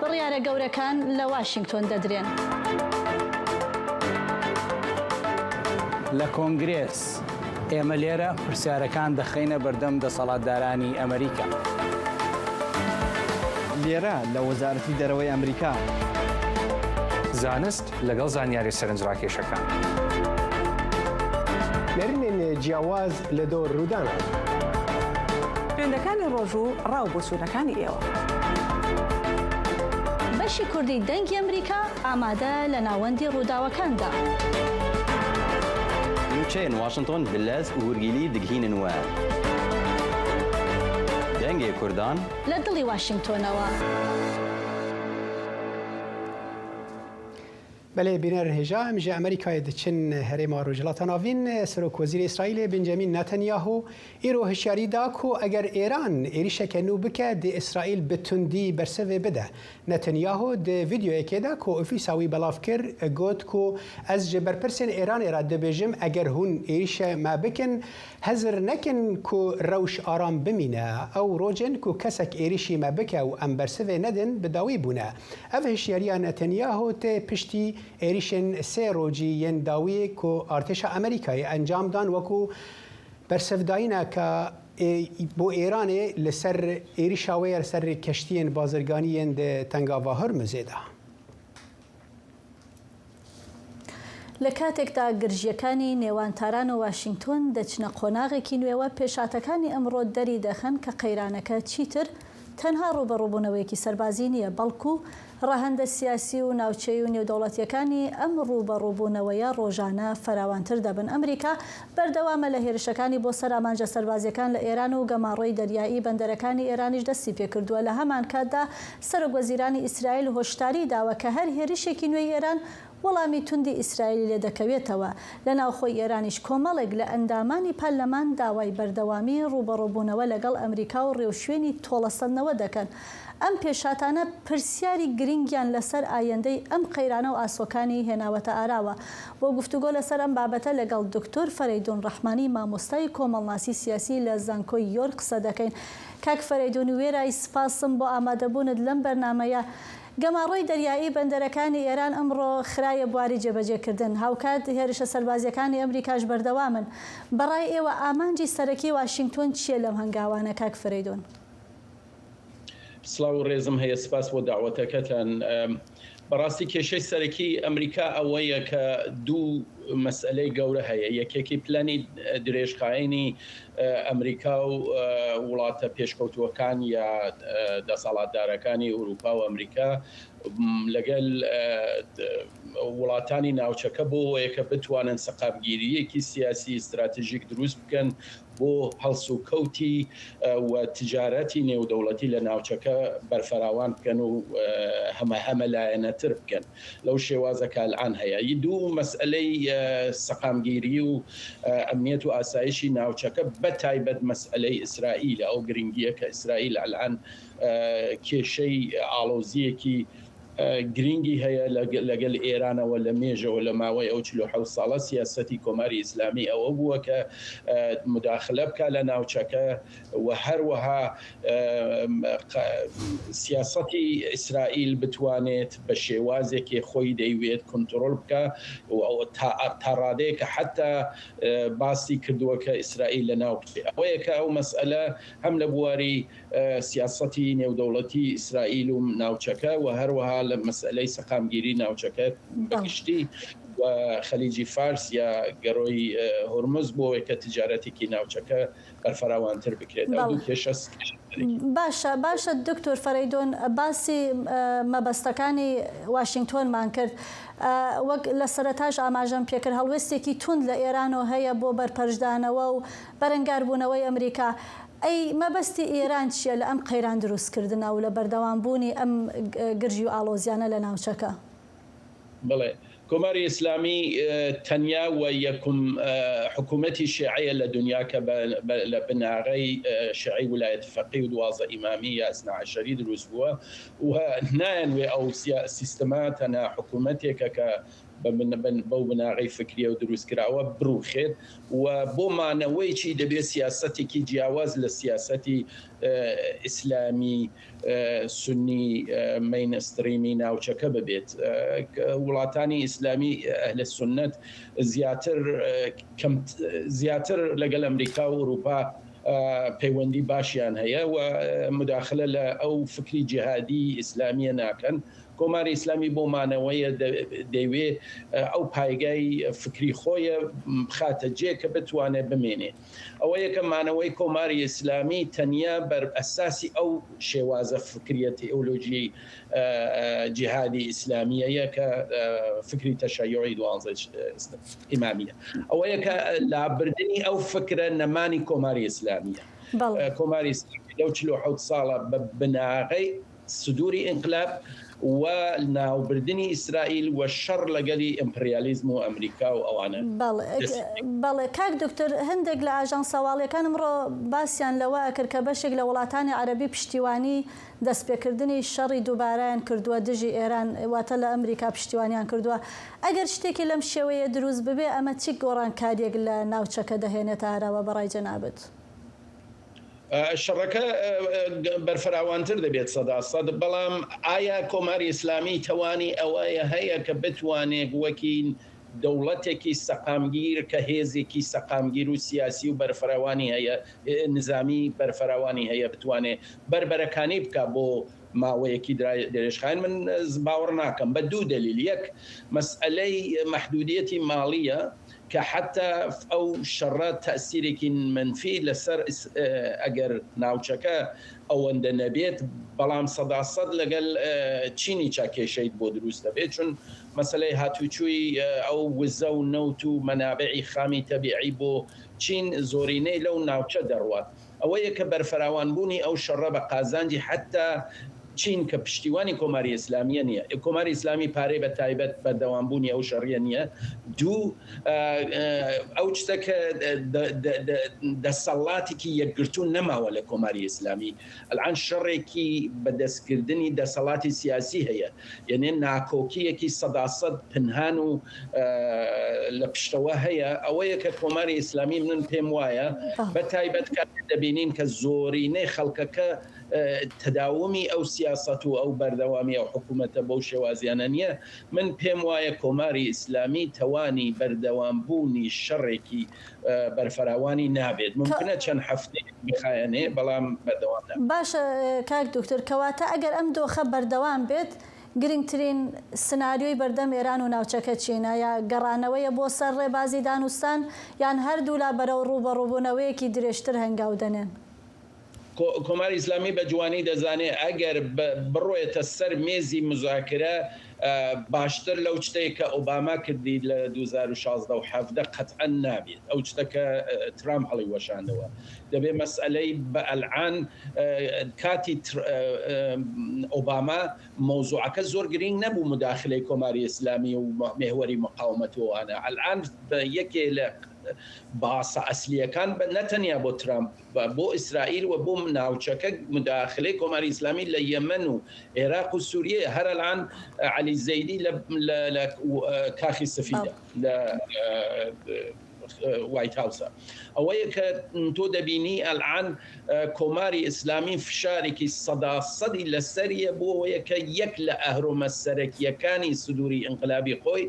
بڕیارە گەورەکان لە واشنگتۆن دەدرێن. لە کۆنگرێس ئێمە لێرە پرسیارەکان دەخینە بەردەم دەسەڵاتدارانی ئەمریکا. لێرە لە وەزارەتی دەرەوەی ئەمریکا. زانست لەگەڵ زانیاری سەرنجڕاکێشەکان. نەرینێن جیاواز لە دۆر ڕوودانە. خوێندەکانی ڕۆژوو ڕاو بۆ سوونەکانی ئێوە. بەشی کوردی دەنگی ئەمریکا ئامادە لە ناوەندی ڕووداوەکاندا. نوچەیەن واشنگتۆن بلەز و هورگیلی دگهینن وە. دەنگی کوردان لە دڵی واشنگتۆنەوە. بله بینر هجا امجا امریکای دچن هرما روجلات ناوین سروک وزیر اسرائیل بنجامین نتانیاهو ایرو هشیاری دا کو اگر ایران ایریش کنو بکه د اسرائیل بتندی برسوه بده. نتانیاهو د ویدیو اکیدا کو افیساوی بلاف کر گوت کو از جبر پرسن ایران اراد بجم اگر هون ایریش ما بکن هزر نکن کو روش آرام بمینه او روجن کو کسک ایریشی ما بکه و ام برسوه ندن بداوی بونه. او هشیاری نتانیاهو ته پشتی ایریشن سه روجی ین داوی کو ارتش امریکایی انجام دان وکو برسفداینا که بو ایران لسر ایریشاوی لسر کشتین بازرگانیین ده تنگاوا هرمزه ده. لە کاتێکدا گرژیەکانی نێوانتاران و واشنگتۆن دەچنە قۆناغێکی نوێوە پێشاتەکانی ئەمڕۆ دەری دەخەن کە قەیرانەکە چیتر تەنها ڕوبەڕووبوونەوەیەکی سەربازی نییە بەڵکو ڕاهەندە سیاسی و ناوچەی و نێودەوڵەتیەکانی ئەم ڕوبەڕووبوونەوەیە ڕۆژانە فراوانتر دەبن. ئەمریکا بەردەوامە لە هێرشەکانی بۆ سەر ئامانجە سەربازیەکان لە ئێران و گەماڕۆی دەریایی بەندەرەکانی ئێرانیش دەستی پێکردووە. لە هەمان کاتدا سەرۆکوەزیرانی ئیسرائیل هۆشداری داوە کە هەر هێرشێکی نوێی ئێران وەڵامی توندی ئیسرائیل لێ دەکەوێتەوە. لە ناوخۆی ئێرانیش کۆمەڵێک لە ئەندامانی پەرلەمان داوای بەردەوامی ڕوبەڕووبوونەوە لەگەڵ ئەمریکا و ڕێوشوێنی تۆڵەسەندنەوە دەکەن. ئەم پێشاتانە پرسیاری گرنگیان لەسەر ئایندەی ئەم قەیرانە و ئاسۆکانی هێناوەتە ئاراوە. بۆ گفتوگۆ لەسەر ئەم بابەتە لەگەڵ دکتۆر فەرەیدون ڕەحمانی مامۆستای کۆمەڵناسی سیاسی لە زانکۆی یۆرک قسە دەکەین. کاک فەرەیدون وێرای سپاسم بۆ ئامادەبوونت لەم بەرنامەیە. گەماڕۆی دەریایی بەندەرەکانی ئێران ئەمڕۆ خرايە بواری جێبەجێکردن. هاوکات هێرشە سەربازیەکانی ئەمریکاش بەردەوامن. بەڕای ئێوە ئامانجی سەرەکی واشنگتۆن چییە لەم هەنگاوانە کاک فەرەیدون؟ سلااو ڕێزم هەیە، سپاس بۆ داوەتەکەتان. بەڕاستی کێشەی سەرەکی ئەمریکا ئەوەیە کە دوو مەسئلەی گەورە هەیە. یەکێکی پلانی درێژخایینی ئەمریکا و وڵاتە پێشکەوتووەکان یا دەسەڵاتدارەکانی ئەوروپا و ئەمریکا لەگەل وڵاتانی ناوچەکە بۆ ئەوەیە کە بتوانن سەقامگیریەکی سیاسی استراتیژیک دروست بکەن بۆ هەڵس و کەوتی و تجارەتی نێودەوڵەتی لە ناوچەکە بەرفەراوان بکەن و هەمە لایەنەتر بکەن. لەو شێوازەکە الان هەیە. دوو مەسئلەی سەقامگیری و ئەمنیەت و ئاسایشی ناوچەکە بەتایبەت مەسئلەی ئیسرائیل ئەو گرنگیە کە ئیسرائیل الان کێشەی ئاڵۆزیەکی گرنگی هەیە لەگەل ئێرانەوە لە مێژەوە لە ماوەی ئەو 47 ساڵە سیاسەتی کۆماری ئیسلامی ئەوە بووە کە مداخلە بکە لە ناوچەکە و هەروەها سیاسەتی ئیسرائیل بتوانێت بە شێوازێکی خۆی دەیوێت کۆنتڕۆل بکە و تا ڕادەیە کە حتا باسی کردووە کە ئیسرائیل لە ناو بچێت. ئەوەیە کە ئەو مەسئلە هەم لە بواری سیاسەتی نێودەوڵەتی ئیسرائیل و ناوچەکە و هەروەها لە مەسئلەی سەقامگیری ناوچەکە بەگشتی و خەلیجی فارس یا گەڕۆی هورمز بۆەوەی کە تجارەتێکی ناوچەکە بەرفەراوانتر بکرێت. دوو کێشە باشە دکتۆر فەرەیدۆن، باسی مەبەستەکانی واشنگتۆنمان کرد. وەک لە سەرەتاش ئاماژەم پێکرد هەڵوێستێکی تند لە ئێرانەوە هەیە بۆ بەرپەرشدانەوە و بەرەنگاربوونەوەی ئەمریکا. ئەی مەبەستی ئێران چییە لە ئەم قەیران دروستکردنە و لە بەردەوامبوونی ئەم گرژی و ئاڵۆزیانە لە ناوچەکە؟ بڵێ کۆماری ئیسلامی تەنیا و یەکم حکوومەتی شیعەیە لە دنیا کە لە بناغەی شیعی ویلایەت فەقیه و 12 ئیمامی یا ئیسنا عەشەری دروست بووە و نایەنوێ ئەو سیستەما تەنها حکوومەتێکە کە بەو بناغی فکریە و دروستکراوە بڕوخێت و بۆ مانەوەیکی دەبێت سیاسەتێکی جیاواز لە سیاسەتی ئیسلامی سنی مینستریمی ناوچەکە ببێت. وڵاتانی ئیسلامی ئەهل سنت زیاتر لەگەڵ ئەمریکا و ئەوروپا پەیوەندی باشیان هەیە و مداخلە لە ئەو فکری جیهادی ئیسلامیە ناکەن. کۆماری ئیسلامی بۆ مانەوەیە دەیوێ ئەو پایگای فکری خۆیە بخاتە جێ کە بتوانێت بمێنێ. ئەوە یەکە مانەوەی کۆماری ئیسلامی تەنیا بەر ئەساسی ئەو شێوازە فکریە تئۆلۆژی جیهادی ئیسلامیەیە کە فکری تەشەیوعی 12 ئیمامیە. ئەوە یەکە لابردنی ئەو فکرە نەمانی کۆماری ئیسلامیە. کۆماری ئیسلامی لەو 47 ساڵە بە بناغەی سدوری ئینقلاب و ناوبردنی ئیسرائیل و شەڕ لەگەلی ئیمپریالیزم و ئەمریکا و ئەوانە. بەڵێ کاک دکتۆر، هەندێک لە ئاژانس هەواڵیەکان ئەمڕۆ باسییان لەوە کرد کە بەشێک لە وڵاتانی عەرەبی پشتیوانی دەستپێکردنی شەڕی دووبارەیان کردووە دژی ئێران، واتە لە ئەمریکا پشتیوانیان کردووە. ئەگەر شتێکی لەم شێوەیە دروست ببێ ئەمە چی گۆڕانکاریێک لە ناوچەکە دەهێنێتە ئارەوە بەڕای جەنابەت؟ شەڕەکە بەرفەراوانتر دەبێت 100%. بەڵام ئایا کۆماری ئیسلامی توانی ئەوەیە هەیە کە بتوانێت وەکی دەوڵەتێکی سەقامگیر کە هێزێکی سەقامگیر و سیاسی و بەرفەراوانی هەیە نظامی بەرفەراوانی هەیە بتوانێت بربەرەکانی بکە بۆ ماوەیەکی درێژخایین؟ من باوەڕ ناکەم بە دوو دلیل. یەک مەسئلەی مەحدودیەتی ماڵیە کە حتا ئەو شەڕە تەسیرێکی منفی لەسەر ئەگەر ناوچەکە ئەوەندە نەبێت، بەڵام 100% لەگەل چینی چاکێشەیت بۆ دروست دەبێت، چون مەسەلەی هاتوچووی ئەو وزە و نەوت و مەنابعی خامی تەبیعی بۆ چین زۆرینەی لەو ناوچە دەڕوات. ئەوەیە کە بەرفەراوانبوونی ئەو شەڕە بە قازانجی حتا چین کە پشتیوانی کۆماری ئیسلامیە نییە کۆماری ئیسلامی پارەی بە تایبەت بەردەوامبوونی ئەو شەڕیە نییە دوو ئەو شتەکە دەسەڵاتێکی یەکگرتوون نەماوە لە کۆماری ئیسلامی ئەلعان شەڕێکی بەدەستکردنی دەسەڵاتی سیاسی هەیە یعنی ناکۆکیەکی سەداسەد پنهان و لە پشتەوە هەیە ئەوەیە کە کۆماری ئیسلامی من پێم وایە بە تایبەت کات دەبینین کە زۆرینەی خەڵکەکە تەداومی ئەو سیاست و ئەو بەردەوامی ئەو حکوومەتە بەو شێوازیانە نییە من پێم وایە کۆماری ئیسلامی توانی بەردەوامبوونی شەڕێکی بەرفراوانی نابێت ممکنە چەند هەفتەی بخایەنێ بەڵام بەردەوام نابێت. باشە کاک دکتۆر کەواتە ئەگەر ئەم دۆخە بەردەوام بێت گرنگترین سناریۆی بەردەم ئێران و ناوچەکە چینە یا گەڕانەوەیە بۆ سەر ڕێبازی دانوستان یان هەردوو لا بەرەو ڕوبەڕووبوونەوەیەکی درێژتر هەنگاو دەنێن. کۆماری ئیسلامی بە جوانی دەزانێت ئەگەر بڕۆیەتە سەر مێزی مزاکرە باشتر لەو شتەیە کە ئۆباما کردی لە 2016 و 17 قەتعەن نابێت ئەو شتەکە ترامپ هەڵی وەشاندەوە دەبێت مەسئلەی بە ئەلعان کاتی ئۆباما مۆزوعەکە زۆر گرنگ نەبوو مداخلەی کۆماری ئیسلامی و مێهوەری مقاومەتەوەوانە ئەلعان یەکێ لە باسە ئەسلیەکان نەتەنیا بۆ ترامپ بۆ ئیسرائیل و بۆ ناوچەکە مداخلەی کۆماری ئیسلامی لە یەمەن و عێراق و سووریە هەر ئەلعان عەلی زەیدی لە کاخی سفیدە لە وايت هاوسە ئەوەیە کە تۆ دەبینی ئەلعان کۆماری ئیسلامی فشارێکی سەداسەدی لەسەریە بۆ ئەوەیە کە یەک لە ئەهرۆمە سەرەکیەکانی سنووری ئینقلابی خۆی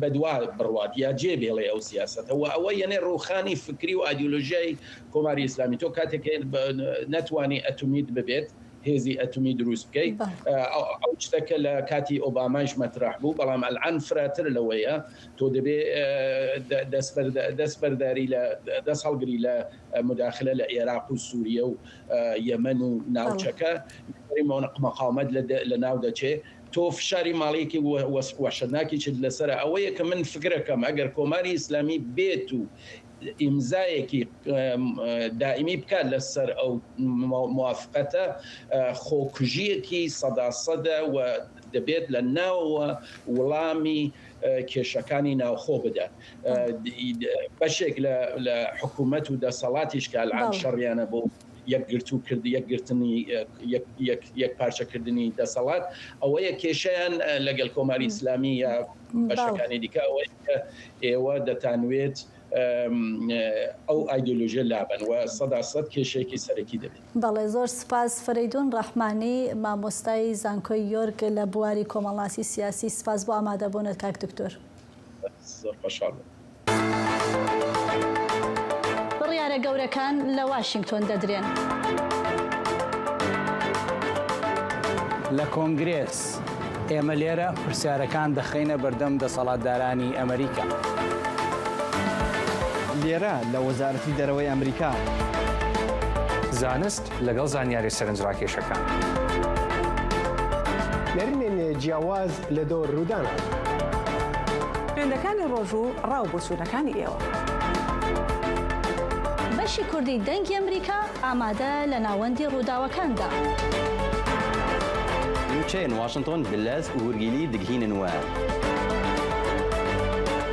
بەدوا بڕوات یا جێبێڵێ ئەو سیاسەتەوە ئەوە یەنێ ڕوخانی فکری و ئایدیۆلۆژیای کۆماری ئیسلامی تۆ کاتێک نەتوانی ئەتومیت ببێت هێزی ئەتومی دروست بکەیت ئەو شتەکە لە کاتی ئۆبامایش مەطرح بوو بەڵام ئەلعان فراتر لەوەیە تۆ دەبێ دەستبەرداری لە دەست هەڵگری لە مداخلە لە عێراق و سووریە و یەمەن و ناوچەکە مقاومەت لە ناو دەچێت تۆ فشاری ماڵیەکی وەشەناکیشت لەسرە ئەوەیە کە من فکرەکەم ئەگەر کۆماری ئیسلامی بێت و ئیمزایەکی دائمی بکات لەسەر ئەو موافقەتە خۆکوژیەکی سەداسەدە و دەبێت لە ناوەوە وەڵامی کێشەکانی ناوخۆ بدات بەشێک لە حکوومەت و دەسەڵاتیش کە ئەلعان شەڕیانە بۆ یەکگرتو کردی یەکگرتنی یەک پارچەکردنی دەسەڵات ئەوەیە کێشەیان لەگەڵ کۆماری ئیسلامی یا بەشەکانی دیکە ئەوەیە کە ئێوە دەتانوێت ئەو ئایدۆلۆژیە لابن و سەداسەد کێشەیەکی سەرەکی دەبێت. بەڵێ زۆر سپاس فەریدون ڕەحمانی مامۆستای زانکۆی یۆرک لە بواری کۆمەڵاتی سیاسی سپاس بۆ ئامادەبوونت کاک دکتۆر. زۆر خۆشحاڵ بووم. بڕیارە گەورەکان لە واشنگتۆن دەدرێن. لە کۆنگرێس ئێمە لێرە پرسیارەکان دەخینە بەردەم دەسەڵاتدارانی ئەمریکا. لێرە لە وەزارەتی دەرەوەی ئەمریکا زانست لەگەڵ زانیاری سەرنجڕاکێشەکان نەرینێن جیاواز لە دۆر ڕوودانە خوێندەکانی ڕۆژوو ڕاو بۆ سوونەکانی ئێوە بەشی کوردی دەنگی ئەمریکا ئامادە لە ناوەندی ڕووداوەکاندا نوچەیەن واشنتۆن بلەز و هورگیلی دگهینن وە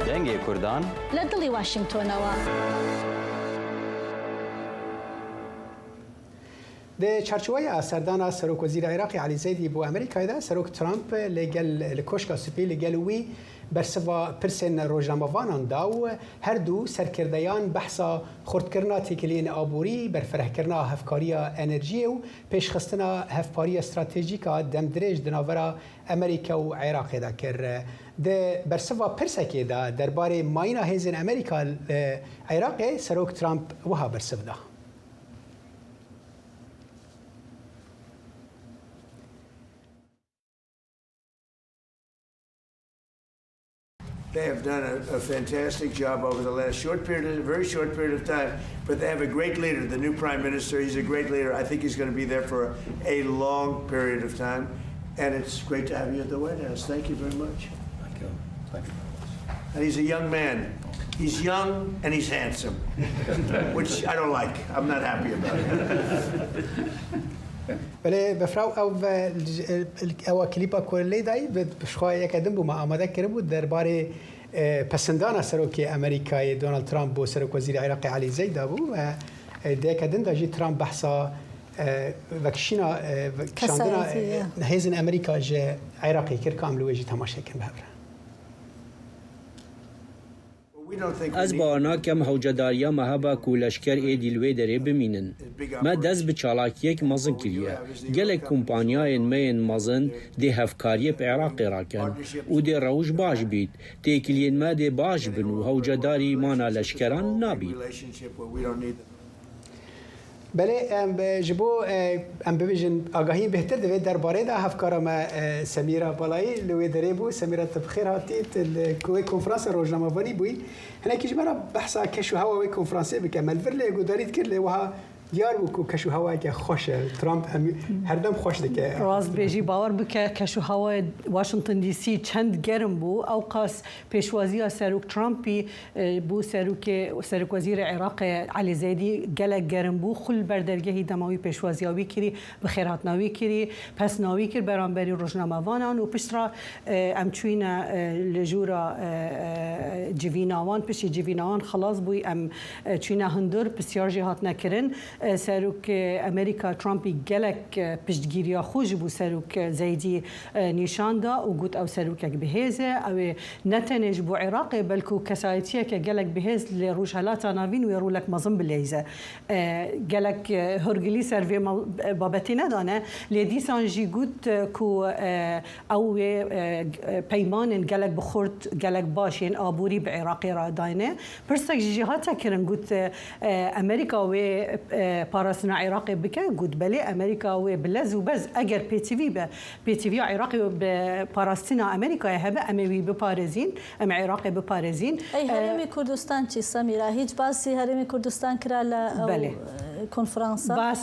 دەنگێ کوردان لە دڵی واشنگتۆنەوە. د چارچوبی سردان سەرۆکوەزیری عێراقی عەلی زەیدی بۆ ئەمریکایدا سەرۆک ترامپ لەگەڵ لە کۆشکا سوپی لەگەڵ وی بەرسەوە پرسێن ڕۆژنامەواناندا و هەردوو سەرکردەیان بەحسا خۆردکردنا تێکیلێن ئابووری بەرفرەهکردنا هەفکاریە ئەنەرژیە و پێشخستنا هەفپاریە استراتێژیکا دەمدرێژ دناوەرە ئەمریکا و عێراقیدا کرد. د بەرسەوە پرسێکێدا دەربارەی ماینا هێزن ئەمریکا عێراقی سەرۆک ترامپ وها بەرسەودا. They have done a fantastic job over the last very short period of time, but they have a great leader, the new Prime Minister. He's a great leader. I think he's going to be there for a long period of time, and it's great to have you at the White House. Thank you very much. Thank you. Thank you. And he's a young man. He's young and he's handsome, which I don't like. I'm not happy about it. بله بفراو او کلیپا کولی دای بشخواه یک ادم بو ما آماده کرده بود درباره پسندان سروک امریکای دونالد ترامپ بو سروک وزیر عراق علی زیدا بو و دیگه ادم داجی ترامپ بحثا وکشینا شاندنا هیزن امریکا جه عراقی کر کامل ویجی تماشا کن بهبره از با ناکم هوجداریا مهابا کولشکر ایدیلوی داره بمینن. ما دست به چالاکیک مزن کریه. گله کمپانیای مین مزن ده هفکاری به عراق راکن و ده روش باش بید. تکلین ما ده باش بنو هوجداری مانا لشکران نابید. بله جبو ببیجن آگاهی بهتر دوید درباره ده هفکارا ما سمیرا بالایی لوی داره بو سمیرا تبخیر هاتیت کوی کنفرانس روزنامه‌نویسی بوی هنه کیش مرا بحثا کشو هوا وی کنفرانسی بکم ملور لیگو دارید کرد لیوها دیار بو کشو هوا که خوشه ترامپ هر دم خوش دکه راز بیجی باور بکه کشو هوا واشنطن دی سی چند گرم بو او قاس پیشوازی سروک ترامپی بو سروک وزیر عراق علی زیدی گله گرم بو خل بردرگهی دماوی پیشوازی آوی کری بخیرات ناوی کری پس ناوی کر برانبری روزنامه‌وانان و پشترا امچوینا لجورا جویناوان پشی جویناوان خلاص بوی ام چوینا هندور بسیار جهات نکرن سروک امریکا ترامپی گلک پشتگیریا خوش بو سروک زیدی نشان دا و گوت او سروک بهزه او نتنج بو عراق بلکو کسایتیه که گلک بهز لروش هلاتا ناوین و يرولك مظن بالليزه گلک هرگلی سروی بابتی ندانه لیدیسان جی گوت کو او پیمان گلک بخورد گلک باشین آبوری بعراقی را داینه پرسک جهاتا کرن گوت امریکا و پاراستنا عراقي بكا قد بلي أمريكا وبلز وبز أجر بي تي في عراقي بباراستنا أمريكا هبة أموي ببارزين أم عراقي ببارزين أي هرمي كردستان شي سميرة هيج باسي هرمي كردستان كرالا بلي كونفرنسا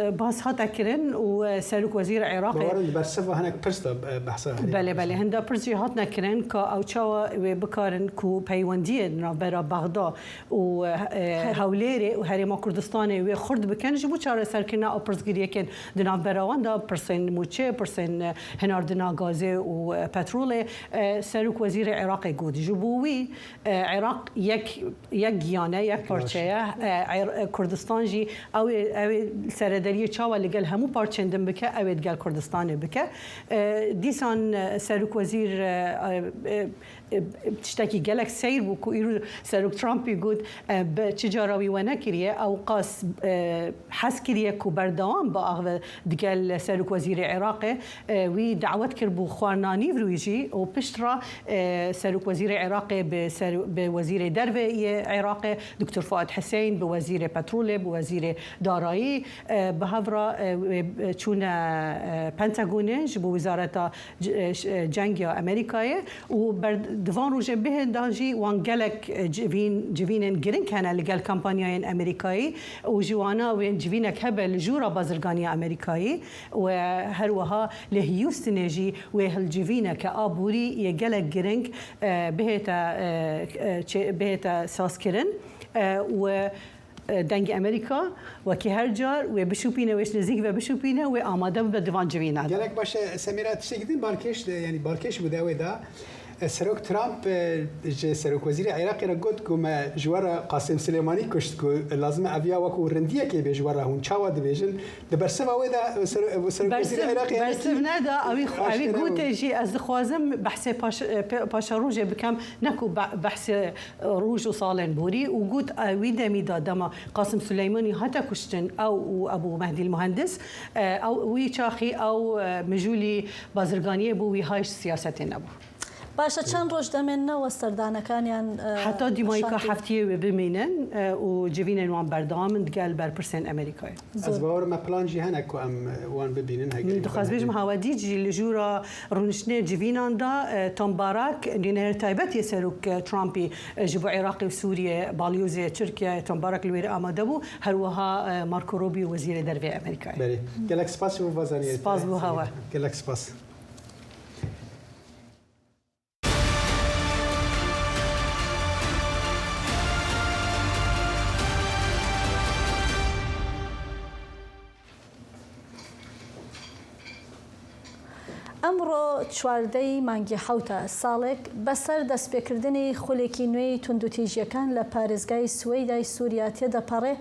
باس هات أكرن وسلوك وزير عراقي بورد برسفة هناك برستا بحثها بلي هندا برسي هاتنا كرن كا أو تشوا وبكارن كو بيوندية برا بغداد وهوليري وهرمي كردستان وخرد بکن جبو چاره سرکنا او پرسگیری کن دناو براوان دا پرسن موچه پرسن هناردنا گازه و پترول سروک وزیر عراق گود جبوی عراق یک گیانه یک پارچه کردستان جی او سردری چاوا لگل همو پارچندن بکه او دگل کردستان بکه دیسان سروک وزیر تشتكي جالك سير وكو سروك ترامبي يقول بتجاروي وانا كريه او قاس حس كريه كو بردوام باغ دقال سروك وزير عراقي وي دعوت كربو خوارناني فرويجي وبشترا سروك وزير عراقي بوزير درفي عراقي دكتور فؤاد حسين بوزير بترول بوزير دارایی بهفرا چون پنتاگونش بوزارت جنگ امریکایی و دوان روز به دانجی وان گلک جوین گرین کنه لگل کمپانیای امریکایی و جوانا و جوینک هبل جورا بازرگانی امریکایی و هر وها لهیوستنجی و هل جوینک آبوری یگلک گرینگ بهتا ساس کرن و دنگ امریکا و که هر جار و بشوپینه وش نزدیک و بشوپینه و آماده به دیوان جوینا. گلک باشه سمیرا تشکیدین بالکش یعنی بالکش بوده و دا سروک ترامپ سروک وزیر عراقی را گفت که جوار قاسم سلیمانی کشت که لازم اویا وکو رندیه که به جوار هون چاوا دبیجن دبرسه و دا سروک وزیر عراقی برسف ندا اوی گوت جی از خوازم بحث پاشا روج بکم نکو بحث روج و سالن بوری و گوت اوی دمی دادما قاسم سلیمانی هتا کشتن او ابو مهدی المهندس او وی چاخی او مجولی بازرگانی بو وی هایش سیاست نبو. باشە چەند ڕۆژ دەمێننەوە سەردانەکانیان حتا دیمایکە هەفتیە بمێنن و جوینن وان بەردەوامن دگەل بەرپرسێن ئەمریکای ئەس باوەڕمە پلانجی هەنە کو ئەم وان ببینن دخوازبێژم هاوادیجی لە ژوورە ڕونشتنێ جویناندا تۆمباراک نێنەر تایبەتی سەرۆک ترامپی ji bo عێراقی و سووریە باڵیۆزێ تورکیا تۆمبارک لێرە ئامادە بوو هەروەها مارکۆ ڕۆبی وەزیرە دەرەوەی ئەمریکای gelek spas بۆ vazaniyê spas بۆ هەوا gelek spas ئەمڕۆ چواردەی مانگی حوتە ساڵێک بەسەر دەستپێکردنی خولێکی نوێی توندوتیژیەکان لە پارێزگای سوێدای سووریا تێدەپەڕێ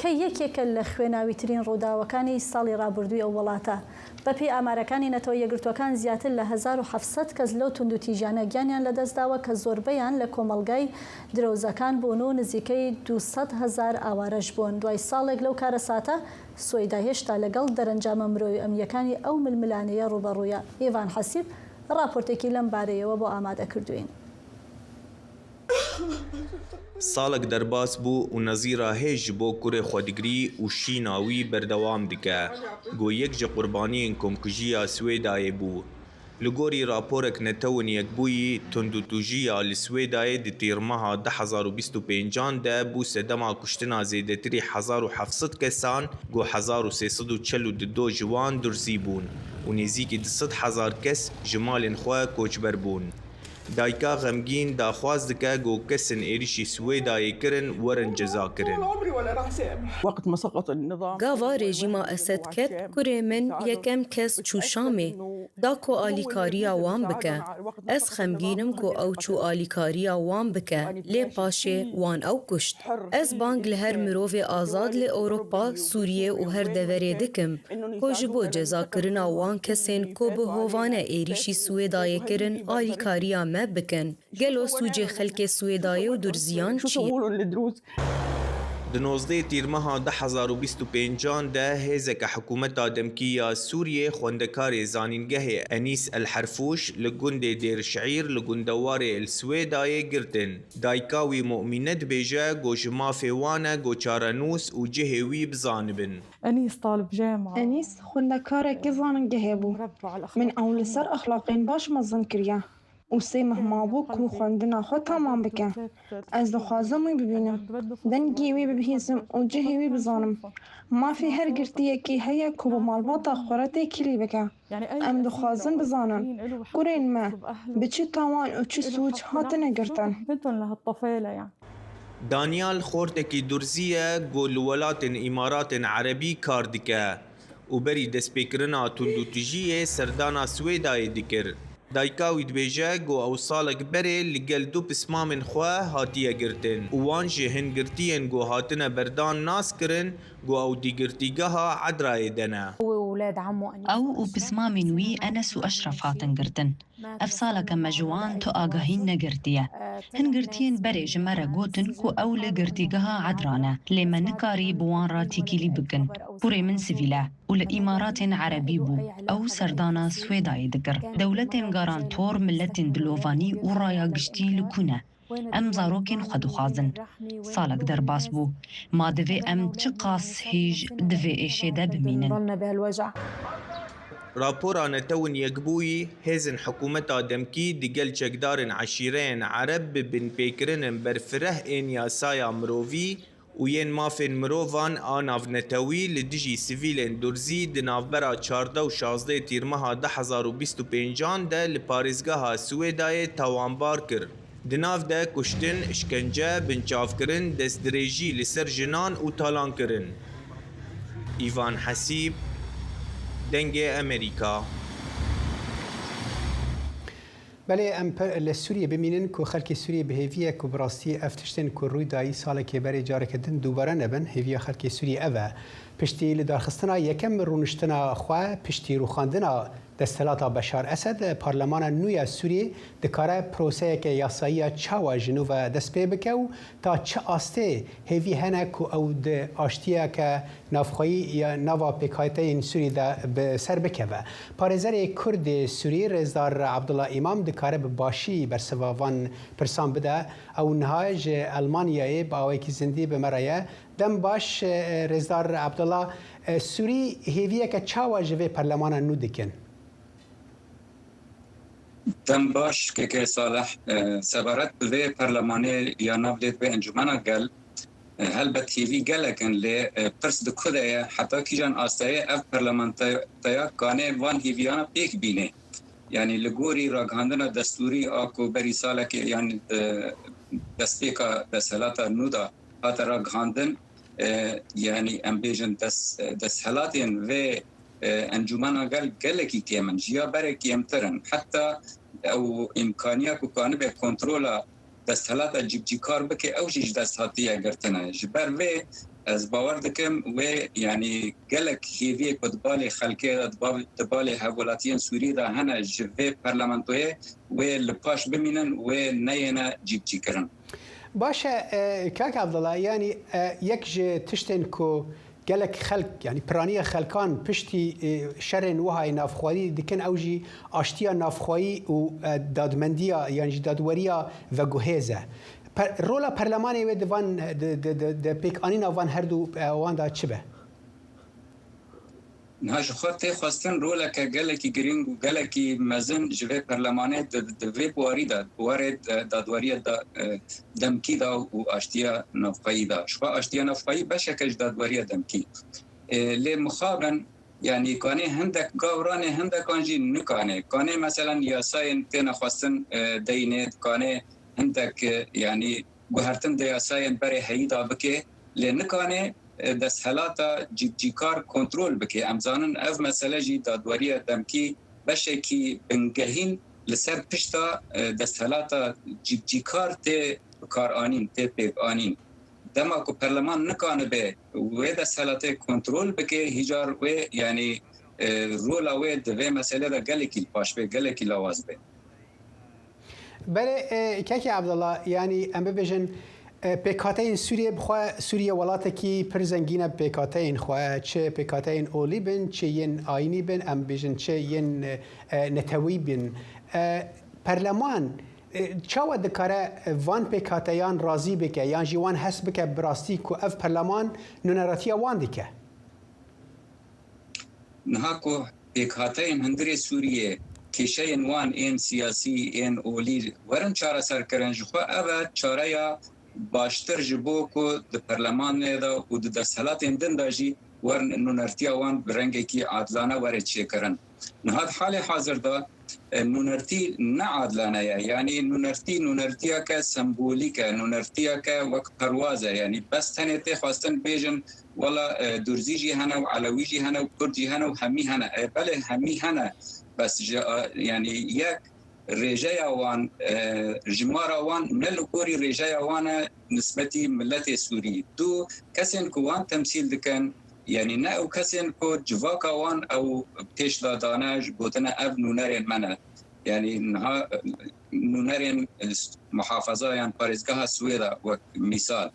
کە یەکێکە لە خوێناویترین ڕووداوەکانی ساڵی ڕابردووی ئەو وڵاتە. بەپێی ئامارەکانی نەتەوە یەکگرتوەکان زیاتر لە 1700 کەس لەو توندوتیژانە گیانیان لەدەستداوە کە زۆربەیان لە کۆمەڵگای درەوزەکان بوون و نزیکەی 200,000 ئاوارەش بوون. دوای ساڵێک لەو کارەساتە سوێدا هێشتا لەگەڵ دەرەنجامە مرۆیی ئەمنیەکانی ئەو ململانەیە ڕوبەڕوویە. ئێڤان حەسیب راپۆرتێکی لەم بارەیەوە بۆ ئامادەکردوین. ساڵک دەرباس بوو و نەزیرا هێژ بۆ کوڕێ خۆدگری و شیناوی بەردەوام دکە گۆ یەک ji قوربانiyên komkujiya Swêdayê bû. Li gorî raporek netewin yekbûyî tundutûjiya li Swêdayê di tîrmeha 2025 de bû sedema kuştina zêdetirî 1700 kesan got 1342 ji wan durzî bûn û nêzîkî 200,000 kes ji malên xwe koçber bûn. دایکا غەمگین داخواز دکە گۆ کەسن ێریشی سوێدایê kirin werin cezakirin. Gava rejîma Esed ket kurê min yekem kes çû Şamê da ku alîkariya wan bike. Ez xemgînim ku ew çû alîkariya wan bike lê paşê wan ew kuşt. Ez bang li her mirovê azad li Ewropa, Sûriyê û her deverê dikim ku ji bo cezakirina wan kesên ku bi hovane êrişî Swêdayê kirin alîkariya me bikin. Gelo sûcê xelkê Swêdayê û durziyan çi? Di 19 tîrmeha 2025 de hêzeka hikûmeta Demkî ya Sûriyê xwendekarê zanîngehê Enîs El Herfûş li gundê Dêrşeîr li gundewarê El Swêdayê girtin. Dayika wî Mu'mîne dibêje got ji mafê wan e got çarenûs û cihê wî bizanibin. Enîs xwendekareke zanîngehê bû. Min ew li ser exlaqên baş mezin kiriye. û sê mehmabû ku xwendina xwe tamam bike. Ez dixwazim wî bibînim, dengê wî bibihîzim û cihê wî bizanim. Mafê her girtiyekî heye ku bi malbata xwe re tê kilî bike. Em dixwazin bizanin kurên me bi çi tawan û çi sûc hatine girtin. Daniel xortekî durzî ye got li welatên Îmaratên Erebî kar dike û berî destpêkirina tundutijiyê serdana Swêdayê dikir. Dayika wî dibêje got ew salek berê li gel du pismamên xwe hatiye girtin û wan ji hingirtiyên got hatine berdan nas kirin got ew dîgirtîgeha Edrayê de ne. Ew û pismamên wî Enes û Eşref hatin girtin. Ev saleke me ji wan tu agahîn negirtiye. Hingirtiyên berê ji me re gotin ku ew li girtîgeha Edra ne. Lê me nikarî bi wan re tîkilî bikin. Kurê min sivîl e û li Îmaratên Erebî bû. Ew serdana Swêdayê dikir. Dewletên garantor milletên dilovanî û raya giştî li ku ne. Em zarokên xwe dixwazin. Salek derbas bû. Ma divê em çi qas hêj di vê êşê de bimînin. Rapora netewin yekbûyî hêzên hikûmeta Demkî di gel çekdarên eşîreyên Ereb bi binpêkirinin berfireh ên yasaya mirovî û yên mafên mirovan a navnetewî li dijî sivîlên durzî di navbera 14 û 16 tîrmeha 2025 de li parêzgeha Swêdayê tawanbar kir. Di nav de kuştin, işkence, binçavkirin, destdirêjî li ser jinan û talankirin. Îvan Hesîb, Dengê Amerîka. بله ام ل سوریه ببینن که خلک سوریه به هویه که براستی افتشتن که روی دایی سال که برای جاره کردن دوباره نبن هویه خلک سوریه اوه پشتی لدارخستنا یکم رونشتنا خواه پشتی روخاندنا دستلاتا بشار اسد پارلمان نویا سوریه دکاره پروسه که یاسایی چاوا جنوب دست پی بکو تا چه آسته هوی هنه که او د آشتیه که نافخوایی یا نوا پیکایته این سوریه ده به سر بکوه پارزر کرد سوریه رزدار عبدالله امام دکاره به باشی بر سواوان پرسان بده او نهاج المانیای با اوی که زندی به مرایه دم باش رزدار عبدالله سوری هویه که چاوا جوه پارلمان نو دکن دم باش که صالح سبارت به پارلمانی یا نافدت به انجمن گل هل به تیوی گل کن لی پرس دکوده حتی کی جان آستای اف پارلمانتایا کانه وان هیویانا پیک بینه یعنی لگوری راگاندن دستوری آکو بری ساله که یعنی دستپیکا دستهلاتا نودا هات راگاندن یعنی امبیجن دستهلاتین و انجمنا قالك كيمن جيا برك يمترن حتى او امكانيه كان به كنترول دستهلات جيب كار بك او جيج دستهاتيه قرتنا جبر و از باور دکم و یعنی گلک هیوی کدبال خلقه دبال حوالاتیان سوری دا هنه جوه پرلمانتوی و لپاش بمینن و نینا جیب چی کرن. باشه کاک عبدالله یعنی یک جه تشتن که گلک خلق یعنی پرانی خلقان پشتی شرن وهای نافخوایی دکن اوجی آشتیا نافخوایی و دادمندیا یعنی دادوریا و گوهزه. رولا پارلمانی و دوان د پیک آنینا وان هر دو وان دا چه به؟ نهاش خاطر خواستن رولا که گلکی گرینگ و گلکی مزن جوه پارلمانی دوی بواری دا بوارد دادواری دا دمکی دا و آشتیا نافقایی دا شخوا آشتیا نافقایی بشکش دادواری دمکی لی مخابن یعنی کانی هندک گاورانه هندک آنجی نکانه کانی مثلا یاساین تینا خواستن دینید کانی هندك يعني بهرتن دياساين بري هيدا بكي لنكاني دسهلاتا جيكار كنترول بكي امزانن اف مساله جي دادوريه دمكي بشكي بنجهين لسر بشتا دسهلاتا جيكار تي كارانين تي بيبانين دما كو برلمان نكان به و دسهلاتا كنترول بكي هجار و يعني رولا و دو مساله دا گلكي باش به گلكي لواز به بله کاکی عبدالله یعنی ام ببیجن پیکاتین سوریه بخواه سوریه ولاته کی پرزنگینه پیکاتین خواه چه پیکاتین اولی بین چه ین آینی بین ام بیجن چه ین نتوی بین پرلمان چاوه دکاره وان پیکاتیان راضی بکه یعنی جوان حس بکه براستی که اف پرلمان نونراتیا وان دیکه نهاکو پیکاتین هندری سوریه کشین وان این سیاسی این اولی ورن چاره سر کردن جخوا اول چاره یا باشتر جبو کو د پارلمان دا و د دسهلات اندن داجی ورن نونرتیا وان برنگی کی عادلانه ور چی کردن نه حال حاضر دا نونرتی نه عادلانه یعنی نونرتیا که سمبولیک نونرتیا که وقت پروازه یعنی بس تنه ته خواستن بیجن ولا درزیجی هنه و علویجی هنه و کردی هنه و همی هنه بله همی هنه بس يعني ياك رجايا وان جمارا وان من الكوري رجايا وان نسبتي ملتي سوري دو كسن كوان تمثيل دكان يعني ناو كسن كو جواكا وان او بتيش لا داناج بوتنا اب نونارين منا يعني نونارين محافظه يعني باريزغا سويدا ومثال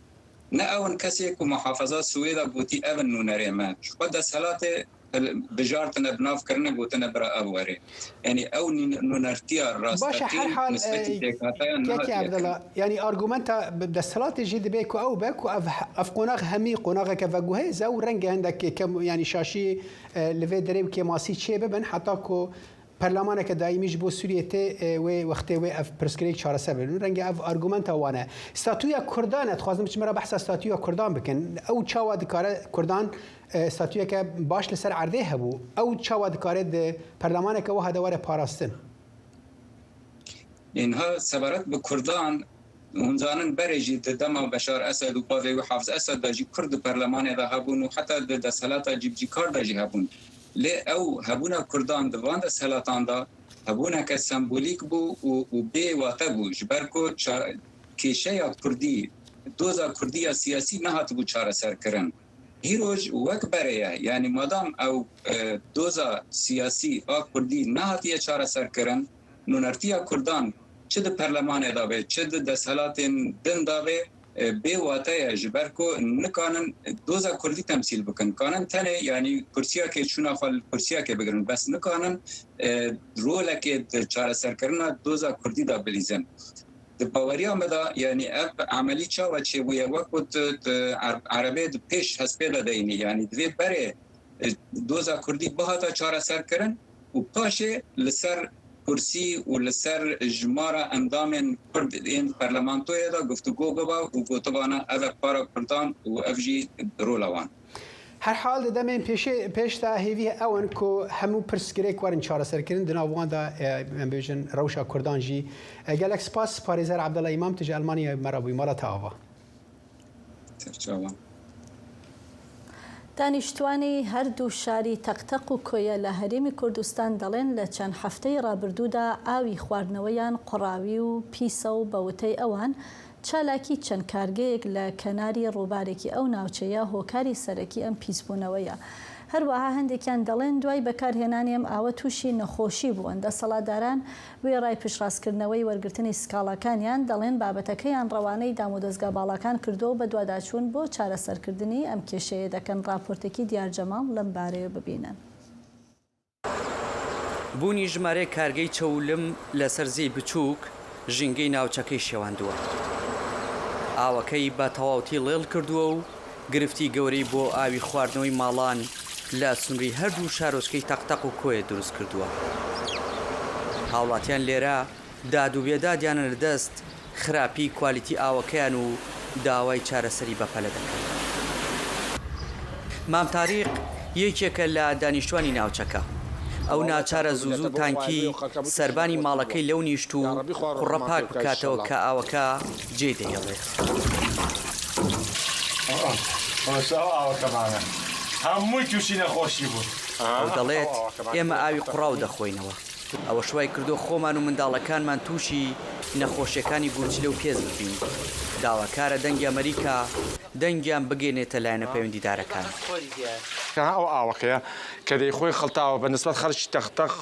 ناو كسيكو محافظه سويدا بوتي اب نونارين ما شو سلاته بجارتنا بناف كرنا بوتنا برا أبواري يعني أو نونرتيا الراس باش حال كاكي عبد الله يعني أرجومنتا بدسلات جد بيكو أو بيكو أف قناغ همي قناغ كفجوه زو رنج عندك كم يعني شاشي لفي دريب كماسي شيء ببن حتى كو برلمان که دائمیش با سوریه ته و وقتی و اف پرسکریک چهار سبب رنگ اف آرگومنت وانه استاتویا کردان خواستم چه مرا بحث استاتویا کردان بکن او چاواد کار کردان استاتویا که باش لسر عرضه هبو او چاواد کار د برلمان که و هدوار پاراستن اینها سبارت به کردان هنزانن برجی دما بشار اسد و باوی و حافظ اسد داجی کرد برلمان ده هبون و حتی د دسالات جیبجی کار داجی هبون لی او هبونا کردان دوان دسالاتان دا هبونا که سمبولیک بو و بی واته بو جبرکو کیشه یا کردی دوزا کردی سیاسی نهات بو چاره سر کرن هیروج وک بره یعنی مادام او دوزا سیاسی آ کردی نهات یا چاره سر کرن نونرتیا کردان چه د پارلمان داوه چه د دسالات دن داوه به واته جبرکو نکانن دوزا کردی تمثیل بکن کانن تنه یعنی کرسیا که چونا خال کرسیا که بگرن بس نکانن رول که چاره سر کردن دوزا کردی دا بلیزن د باوریا مدا یعنی اف عملی چا و چه وی وقت عربی د پیش حساب دینی یعنی دوی بره دوزا کردی بهاتا چاره سر کردن و پاشه لسر کرسی و لسر جمارا اندام کرد این پارلمانتوی دا گفتگو گبا و گوتبانا اوه پارا کردان و افجی رولوان هر حال دمین پیش تا هیوی اون که همو پرسکریک ورن چاره سر کردن دنا وان دا من بیشن روشا کردان جی گلک سپاس پاریزر عبدالله امام تجی المانیا مرابوی مالا تا آوا دانیشتوانی هەردوو شاری تەقتەق و کۆیە لە هەرێمی کوردستان دەڵێن لە چەند هەفتەی ڕابردوودا ئاوی خواردنەوەیان قوڕاوی و پیسە و بەوتەی ئەوان چالاکی چەند کارگەیەک لە کەناری ڕووبارێکی ئەو ناوچەیە هۆکاری سەرەکی ئەم پیسبوونەوەیە. هەروەها هەندێکیان دەڵێن دوای بەکارهێنانی ئەم ئاوە تووشی نەخۆشی بوون. دەسەڵاتداران وێ ڕای پشتڕاستکردنەوەی وەرگرتنی سکاڵاکانیان دەڵێن بابەتەکەیان ڕەوانەی دام و دەستگا باڵەکان کردو بە دوواداچوون بۆ چارەسەرکردنی ئەم کێشەیە دەکەن. راپۆرتێکی دیارجەماڵ لەم بارەیە ببینن. بوونی ژمارە کارگەی چەولم لەسەر زێی بچووک ژینگەی ناوچەکەی شێواندووە. ئاوەکەی بە تەواوتی لێڵ کردووە و گرفتی گەورەی بۆ ئاوی خواردنەوەی ماڵان لە سنووری هەردوو شارۆچکەی تەقتەق و کۆیە دروست کردووە. هاوڵاتیان لێرە داد و بێدادیانە لەدەست خراپی کوالیتی ئاوەکەیان و داوای چارەسەری بەپەلە دەکەن. مام تاریق یەکێکە لە دانیشتوانی ناوچەکە. ئەو ناچارە زووزوو تانکی سەربانی ماڵەکەی لەو نیشت و قوڕەپاک بکاتەوە کە ئاوەکە جێ دەهێڵێت. هەمووی تووشی نەخۆشی بوو. دەڵێت ئێمە ئاوی قوڕاو دەخۆینەوە. ئەوە شوای کردو خۆمان و منداڵەکانمان تووشی نەخۆشیەکانی گورجلە و پێز ببین. داواکارە دەنگی ئەمریکا دەنگیان بگەێنێتە لایەنە پەیوەندیدارەکان. ئەو ئاوەکەیە کە دەیخۆی خەڵتاوە بە نسبەت خەڵکی تەختەق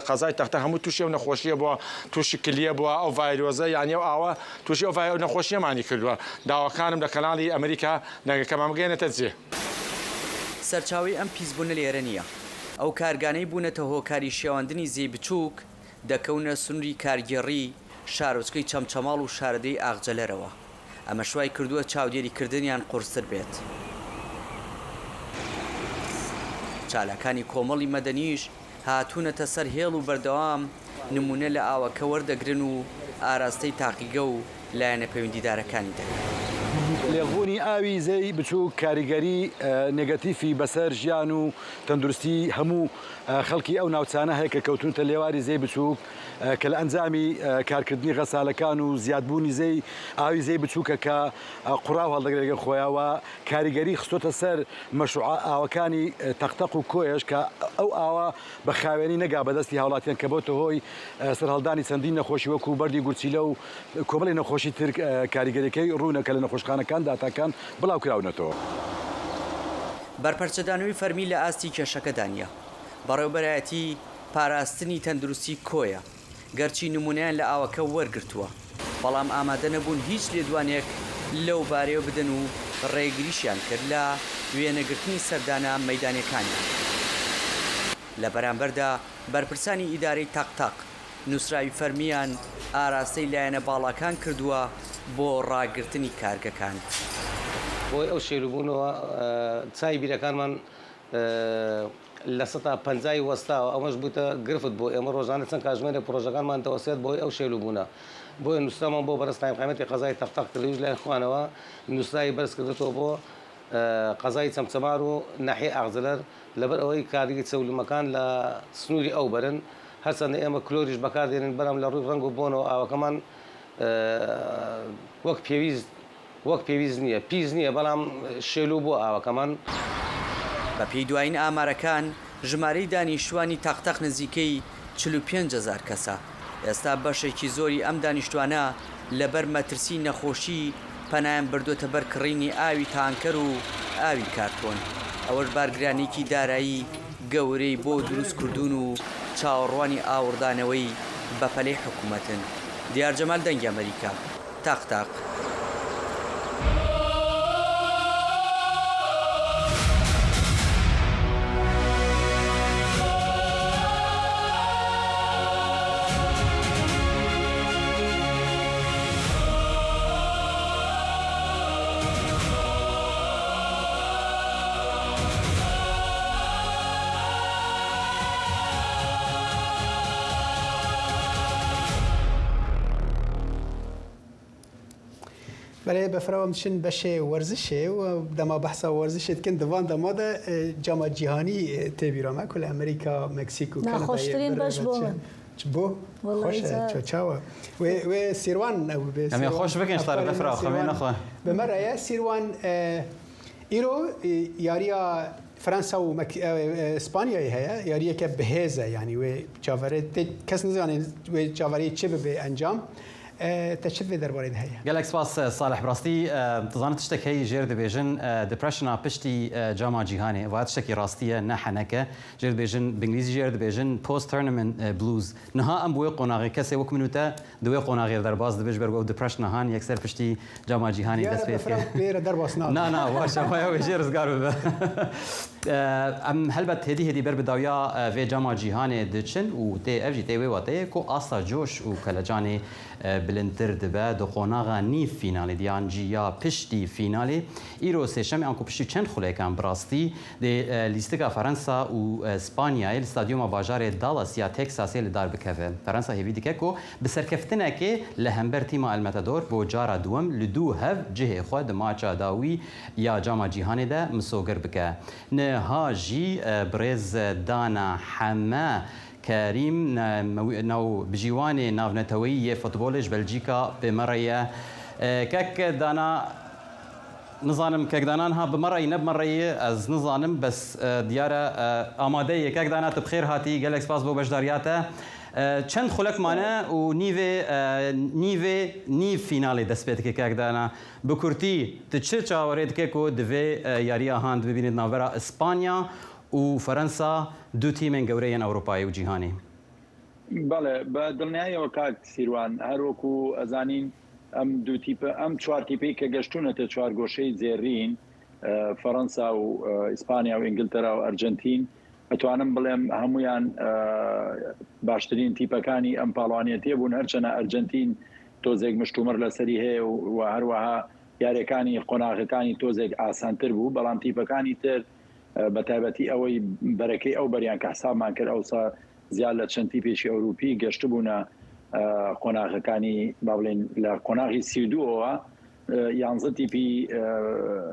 قەزای تەختە هەموو تووشی و نەخۆشیە بووە، تووشی کلیە بووە، ئەو ڤایرۆزە یانی ئەو ئاوە تووشی ئەو ڤایرۆ نەخۆشیەمانی کردووە. داواکانم لە کەناڵی ئەمریکا دەنگەکەمان بگەێنێتە جێ. سەرچاوی ئەم پیسبوونە لێرە نییە. ئەو کارگانەی بوونەتە هۆکاری شێواندنی زێی بچووک دەکەونە سنووری کارگێڕی شارۆچکەی چەمچەماڵ و شارەدەی ئاغجەلەرەوە. ئەمە شوای کردووە چاودێریکردنیان قورستر بێت. چالاکانی کۆمەڵی مەدەنیش هاتوونەتە سەر هێڵ و بەردەوام نمونە لە ئاوەکە وەردەگرن و ئاراستەی تاقیگە و لایەنە پەیوەندیدارەکانی دەکەن. لێغبوونی ئاوی زەی بچوو کاریگەری نێگەتیفی بەسەر ژیان و تەندروستی هەموو خەڵکی ئەو ناوچانە هەیە کە کەوتونتە لێواری زەی بچووک کە لە ئەنجامی کارکردنی غەسالەکان و زیادبوونی زەی ئاوی زەی بچووکە کە قوڕاو هەڵدەگرێتە خۆیەوە کاریگەری خستۆتە سەر مەشروع ئاوەکانی تەقتەق و کۆیەش کە ئەو ئاوە بە خاوێنی نەگا بەدەستی هاوڵاتیان کە بۆتە هۆی سەرهەڵدانی چەندین نەخۆشی وەکو بەردی گورچیلە و کۆمەڵی نەخۆشی تر کاریگەریەکەی ڕوونەکە لە نەخۆشخانەکان داتاکان بڵاو کراونەتەوە. بەرپەرچەدانەوەی فەرمی لە ئاستی کێشەکەدانە. بەڕێوەبەرایەتی پاراستنی تەندروستی کۆیە گەرچی نمونیان لە ئاوەکە وەرگرتووە، بەڵام ئامادە نەبوون هیچ لێدوانێک لەو بارەیە بدەن و ڕێگریشیان کرد لە وێنەگرتنی سەردانە مەیدانەکانیان. لە بەرامبەردا بەرپرسانی ئیدارەی تەقتەق نووسراوی فەرمیان ئاراستەی لایەنە باڵەکان کردووە بۆ ڕاگررتنی کارگەکان. بۆی ئەو شێروبوونەوە چای بیرەکانمان لە 150 وەستاوە ئەوەش بووتە گرفت بۆ ئێمە ڕۆژانە چەند کاژمێرە پرۆژەکانمان تەوەسێت بۆی ئەو شێلوبوونە. بۆی نووسرامان بۆ بەرز قایمەتی قەزای تەقتەق تەلەویز لای خوانەوە نووسرایی بەرز کردێتەوە بۆ قەزای چەمچەمار و ناحیە ئاغجەلەر لەبەر ئەوەی کاریگەری چەولمەکان لە سنووری ئەو بەرن هەرچەندە ئێمە کلۆریش بەکاردێنین بەرەم لە ڕووی ڕەنگ و بۆنەوە ئاوەکەمان وەک پێویست نییە پیس نییە بەڵام شێلو بۆ ئاوەکەمان. بە پێی دوایین ئامارەکان ژمارەی دانیشتوانی تەقتەق نزیکەی 45,000 کەسە. ئێستا بەشێکی زۆری ئەم دانیشتوانە لەبەر مەترسی نەخۆشی پەنایان بردوۆتە بەر کڕینی ئاوی تانکەر و ئاوی کارتۆن. ئەوەش بارگرانێکی دارایی گەورەی بۆ دروستکردون و چاوەڕوانی ئاوردانەوەی بەپەلەی حکوومەتن. دیارجەمال دەنگی ئەمریکا تەقتەق. بله بفرام شن بشه ورزشه و دما بحث ورزشه کن دوام دماده جام جهانی تبیرامه کل امریکا مکزیک و کانادا. خوشترین باش بومن. بو خوشه چاوا و سیروان همه خوش بکنش طرف بفرام خمین نخواه. به مرا سیروان إيرو ياريا فرنسا وإسبانيا هي ياريا كبهزة يعني وشافرت كاس نزاني وشافرت شبه بأنجام تشتفي دربارين هي. قالك سباس صالح براستي تظن تشتكي جيرد بيجن ديبرشن بشتي جامعة جيهاني وهذا تشتكي راستية نحنك جيرد بيجن بإنجليزي جيرد بيجن بوست تورنمنت بلوز نها أم بوي قناغي كسي وك منوتا دوي قناغي درباز دبيجبر و ديبرشن هان يكسر بشتي جامعة جيهاني دس بير درباس نا واش ما جيرز قالوا ام هلبت هدي بر بداويا في جامعة جيهاني دتشن و تي اف جي تي وي واتي كو اصلا جوش و كلاجاني بلنتر دبا دو قناغا نيف فينالي ديان جيا بشتي فينالي ايرو سيشم انكو بشتي چند خله كان براستي دي ليستيكا فرنسا و اسبانيا الاستاديوم باجار دالاس يا تكساس اللي دار بكفه فرنسا هي فيديكو بسركفتنا كي لهمبر تيما الماتادور بو جارا دوم لدو هف جهه خود ماچا داوي يا جاما جيهاني ده مسوغر بك نها جي بريز دانا حما كريم نو بجيواني ناف نتوية فوتبولج بلجيكا بمرية كك دانا نظانم كك دانانها بمرية نب مرية از نظانم بس ديارة آمادية كك دانا تبخير هاتي قالك سباس بو بجدارياته چند خلق مانه و نیو فینالی دست بید که کاک دانا بکرتی تچه چاورید که کو دوی یاریا هاند ببینید ناورا اسپانیا و فرنسا دو تیمن گورین اروپایی و جیهانی. بله با دلنیای وکاک سیروان هر وکو ازانین ام دو تیپ ام چوار تیپی که گشتونه ته چوار گوشه زیرین فرنسا و اسپانیا و انگلترا و ارجنتین اتوانم بڵێم هەمویان باشترین تیپەکانی ئەم پاڵوانیەتێ بوون هەرچەنە ئەرجنتین تۆزێک مشتومڕ لەسەری هەیە و هەروەها یاریەکانی قۆناغەکانی تۆزێک ئاسانتر بوو بەڵام تیپەکانی تر بە تایبەتی ئەوەی بەرەکەی ئەو بەریان کە حسابمان کرد ئەوسا زیاد لە چەند تیپێکی ئەوروپی گەشت بوونە قۆناغەکانی با بڵێن لە قۆناغی 32ەوە 11 تیپی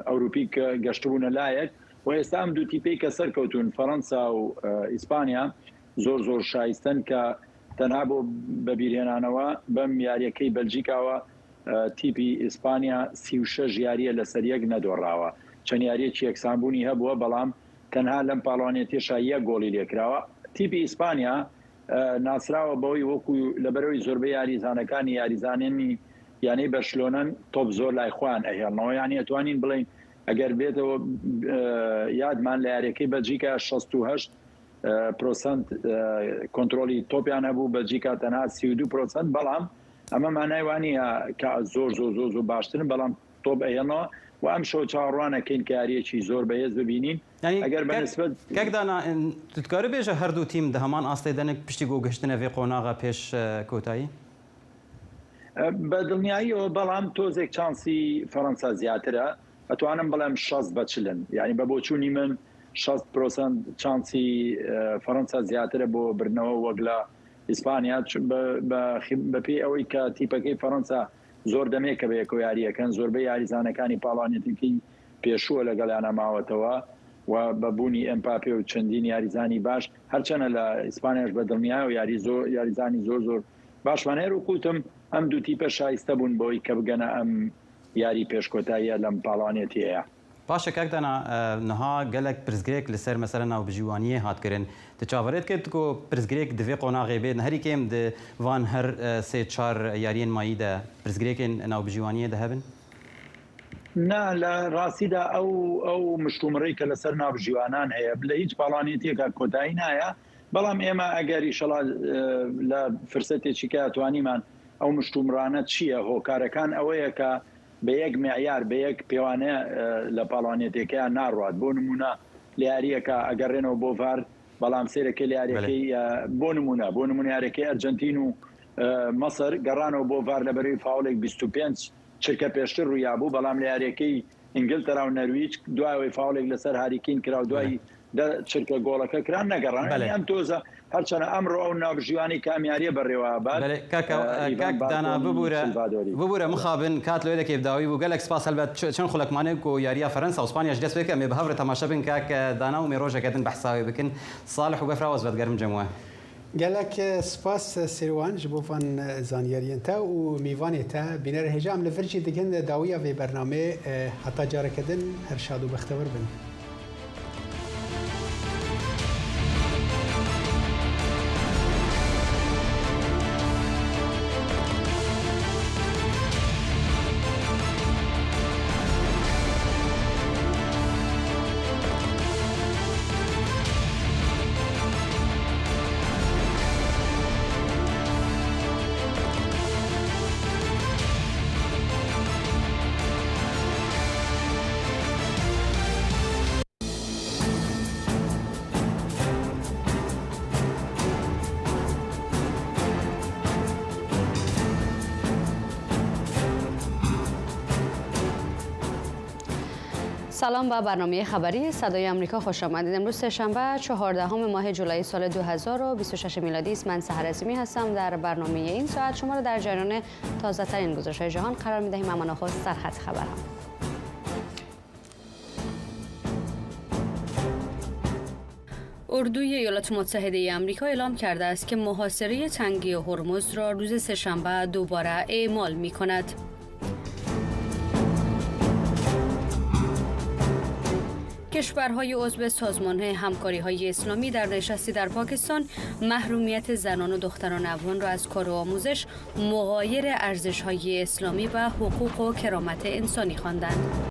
ئەوروپی کە گەشت بوونە لایەک و ئێستا ئەم دوو تیپەی کە سەرکەوتون فەڕەنسا و ئیسپانیا زۆر شایستن کە تەنها بۆ بەبیرهێنانەوە بەم یاریەکەی بەلجیکاوە تیپی ئیسپانیا 36 یاریە لەسەر یەک نەدۆڕاوە چەند یاریەکی یەکسانبوونی هەبووە بەڵام تەنها لەم پاڵوانێتیشە یەک گۆڵی لێکراوە تیپی ئیسپانیا ناسراوە بەوەی وەکو لەبەرەوەی زۆربەی یاریزانەکانی یاریزانێنی یانەی بەرشلۆنەن تۆپ زۆر لای خۆیان ئەهێڵنەوە یانی ئەتوانین بڵێن ئەگەر بێتەوە یادمان لە یاریەکەی بەلجیکا 66% کۆنتترۆلی تۆپیان هەبوو بەلجیکا تەنها 32% بەڵام ئەمە مانای وانە کە زۆر باشترن بەڵام تۆپ ئەهێڵنەوە و ئەم شەو چاوەڕوانەکەین کە یاریەکی زۆر بەهێز ببینین ئەگەر بەنسبەت کەکدانا تکارە بێژە هەردوو تیم دە هەمان ئاستی دەنێک پشتی بۆ گەشتنە vê قۆناغا پێش کۆتایی بە دڵنیاییەوە بەڵام تۆزێک چانسی فەڕەنسا زیاترە ئەتوانم بڵێم 60 بەچلن یعنی بە بۆچوونی من 60% چانسی فەڕەنسا زیاترە بۆ برنەوە وەک لە ئیسپانیا بەپێی ئەوەی کە تیپەکەی فەڕەنسا زۆر دەمێکە بە یەکەوە یاریەکەن زۆربەی یاریزانەکانی پاڵانێتێکی پێشووە لەگەڵیانە ماوەتەوە و بەبوونی ئەمپاپێ و چەندین یاریزانی باش هەرچەنە لە ئیسپانیاش بە دڵنیا و یاریزانی زۆر باشوانەیە ڕووکوتم ئەم دوو تیپە شایستە بوون بۆی کە بگەنە ئەم یاری پێشکۆتاییە لەم پاڵانێتی هەیە باشە کاکدانا نەها gelek pirsgirêk li ser mesela navbijwaniyê hatkirin tu çaverêt kir ku pirsgirêk divê qonağê bê herî kêm di van her sê çar yariyên mayî de pirsgirêkên navbijwaniyê de hebin نا لە ڕاستیدا ئەو مشتومڕی کە لەسەر ناوژیوانان هەیە لە هیچ پاڵانێتێکە کۆتایی نایە بەڵام ئێمە ئەگەر ئیشەڵا لە فرسەتێکی کە توانیمان ئەو مشتومڕانە چییە هۆکارەکان ئەوەیە کە بە یەک معیار بە یەک پێوانەیە لە پاڵانێتێکیان ناڕات بۆ نمونە لە یاریەکە ئەگەڕێنەوە بۆ ڤار بەڵام سێرەکە لە یاریەکەی بۆ نمونە یاریەکەی ئەرجنتین و مەسەر گەڕانەوە بۆ ڤار لەبەرەوەی فاوڵێک 25 چرکە پێشتر ڕوویابوو بەڵام لە یاریەکەی ئینگلتەرا و نەرویج دوایەوەی فاوڵێک لەسەر هاریکین کرا و دوای چرکە گۆڵەکە کران نەگەڕان ئەم تۆزە هەرچەنە ئەمڕۆ ئەو ناوژیوانی کامیاریە بەڕێوە کاکدانا ببوورە مخابن کات لێ دەکەی داوی بوو گەلێک سپاس هەلبەت چەند خولەکمانێک و یاریە فەرەنسا و ئیسپانیاش دەست پێکە مێ بە هەورە تەماشا بن کاک دانا و مێ ڕۆژەکەتن بەحساوی بکن ساڵح و بەفراوەز بەدگەرم جەموە گلک سپاس سیروان جبوفان زانیاریان تا و میوان تا بینر هجام لفرجی دکن داویا و برنامه حتی جاره کدن هر شاد و بختور بن. سلام به برنامه خبری صدای آمریکا خوش آمدید. امروز سه‌شنبه 14 ماه جولای سال 2026 میلادی است. من سحر عظیمی هستم. در برنامه این ساعت شما را در جریان تازه ترین گزارش‌های جهان قرار می‌دهیم. اما نخست سرخط خبرها. اردوی ایالات متحده آمریکا اعلام کرده است که محاصره تنگه هرمز را روز سه‌شنبه دوباره اعمال می‌کند. کشورهای عضو سازمان همکاری‌های اسلامی در نشستی در پاکستان محرومیت زنان و دختران افغان را از کار و آموزش مغایر ارزش‌های اسلامی و حقوق و کرامت انسانی خواندند.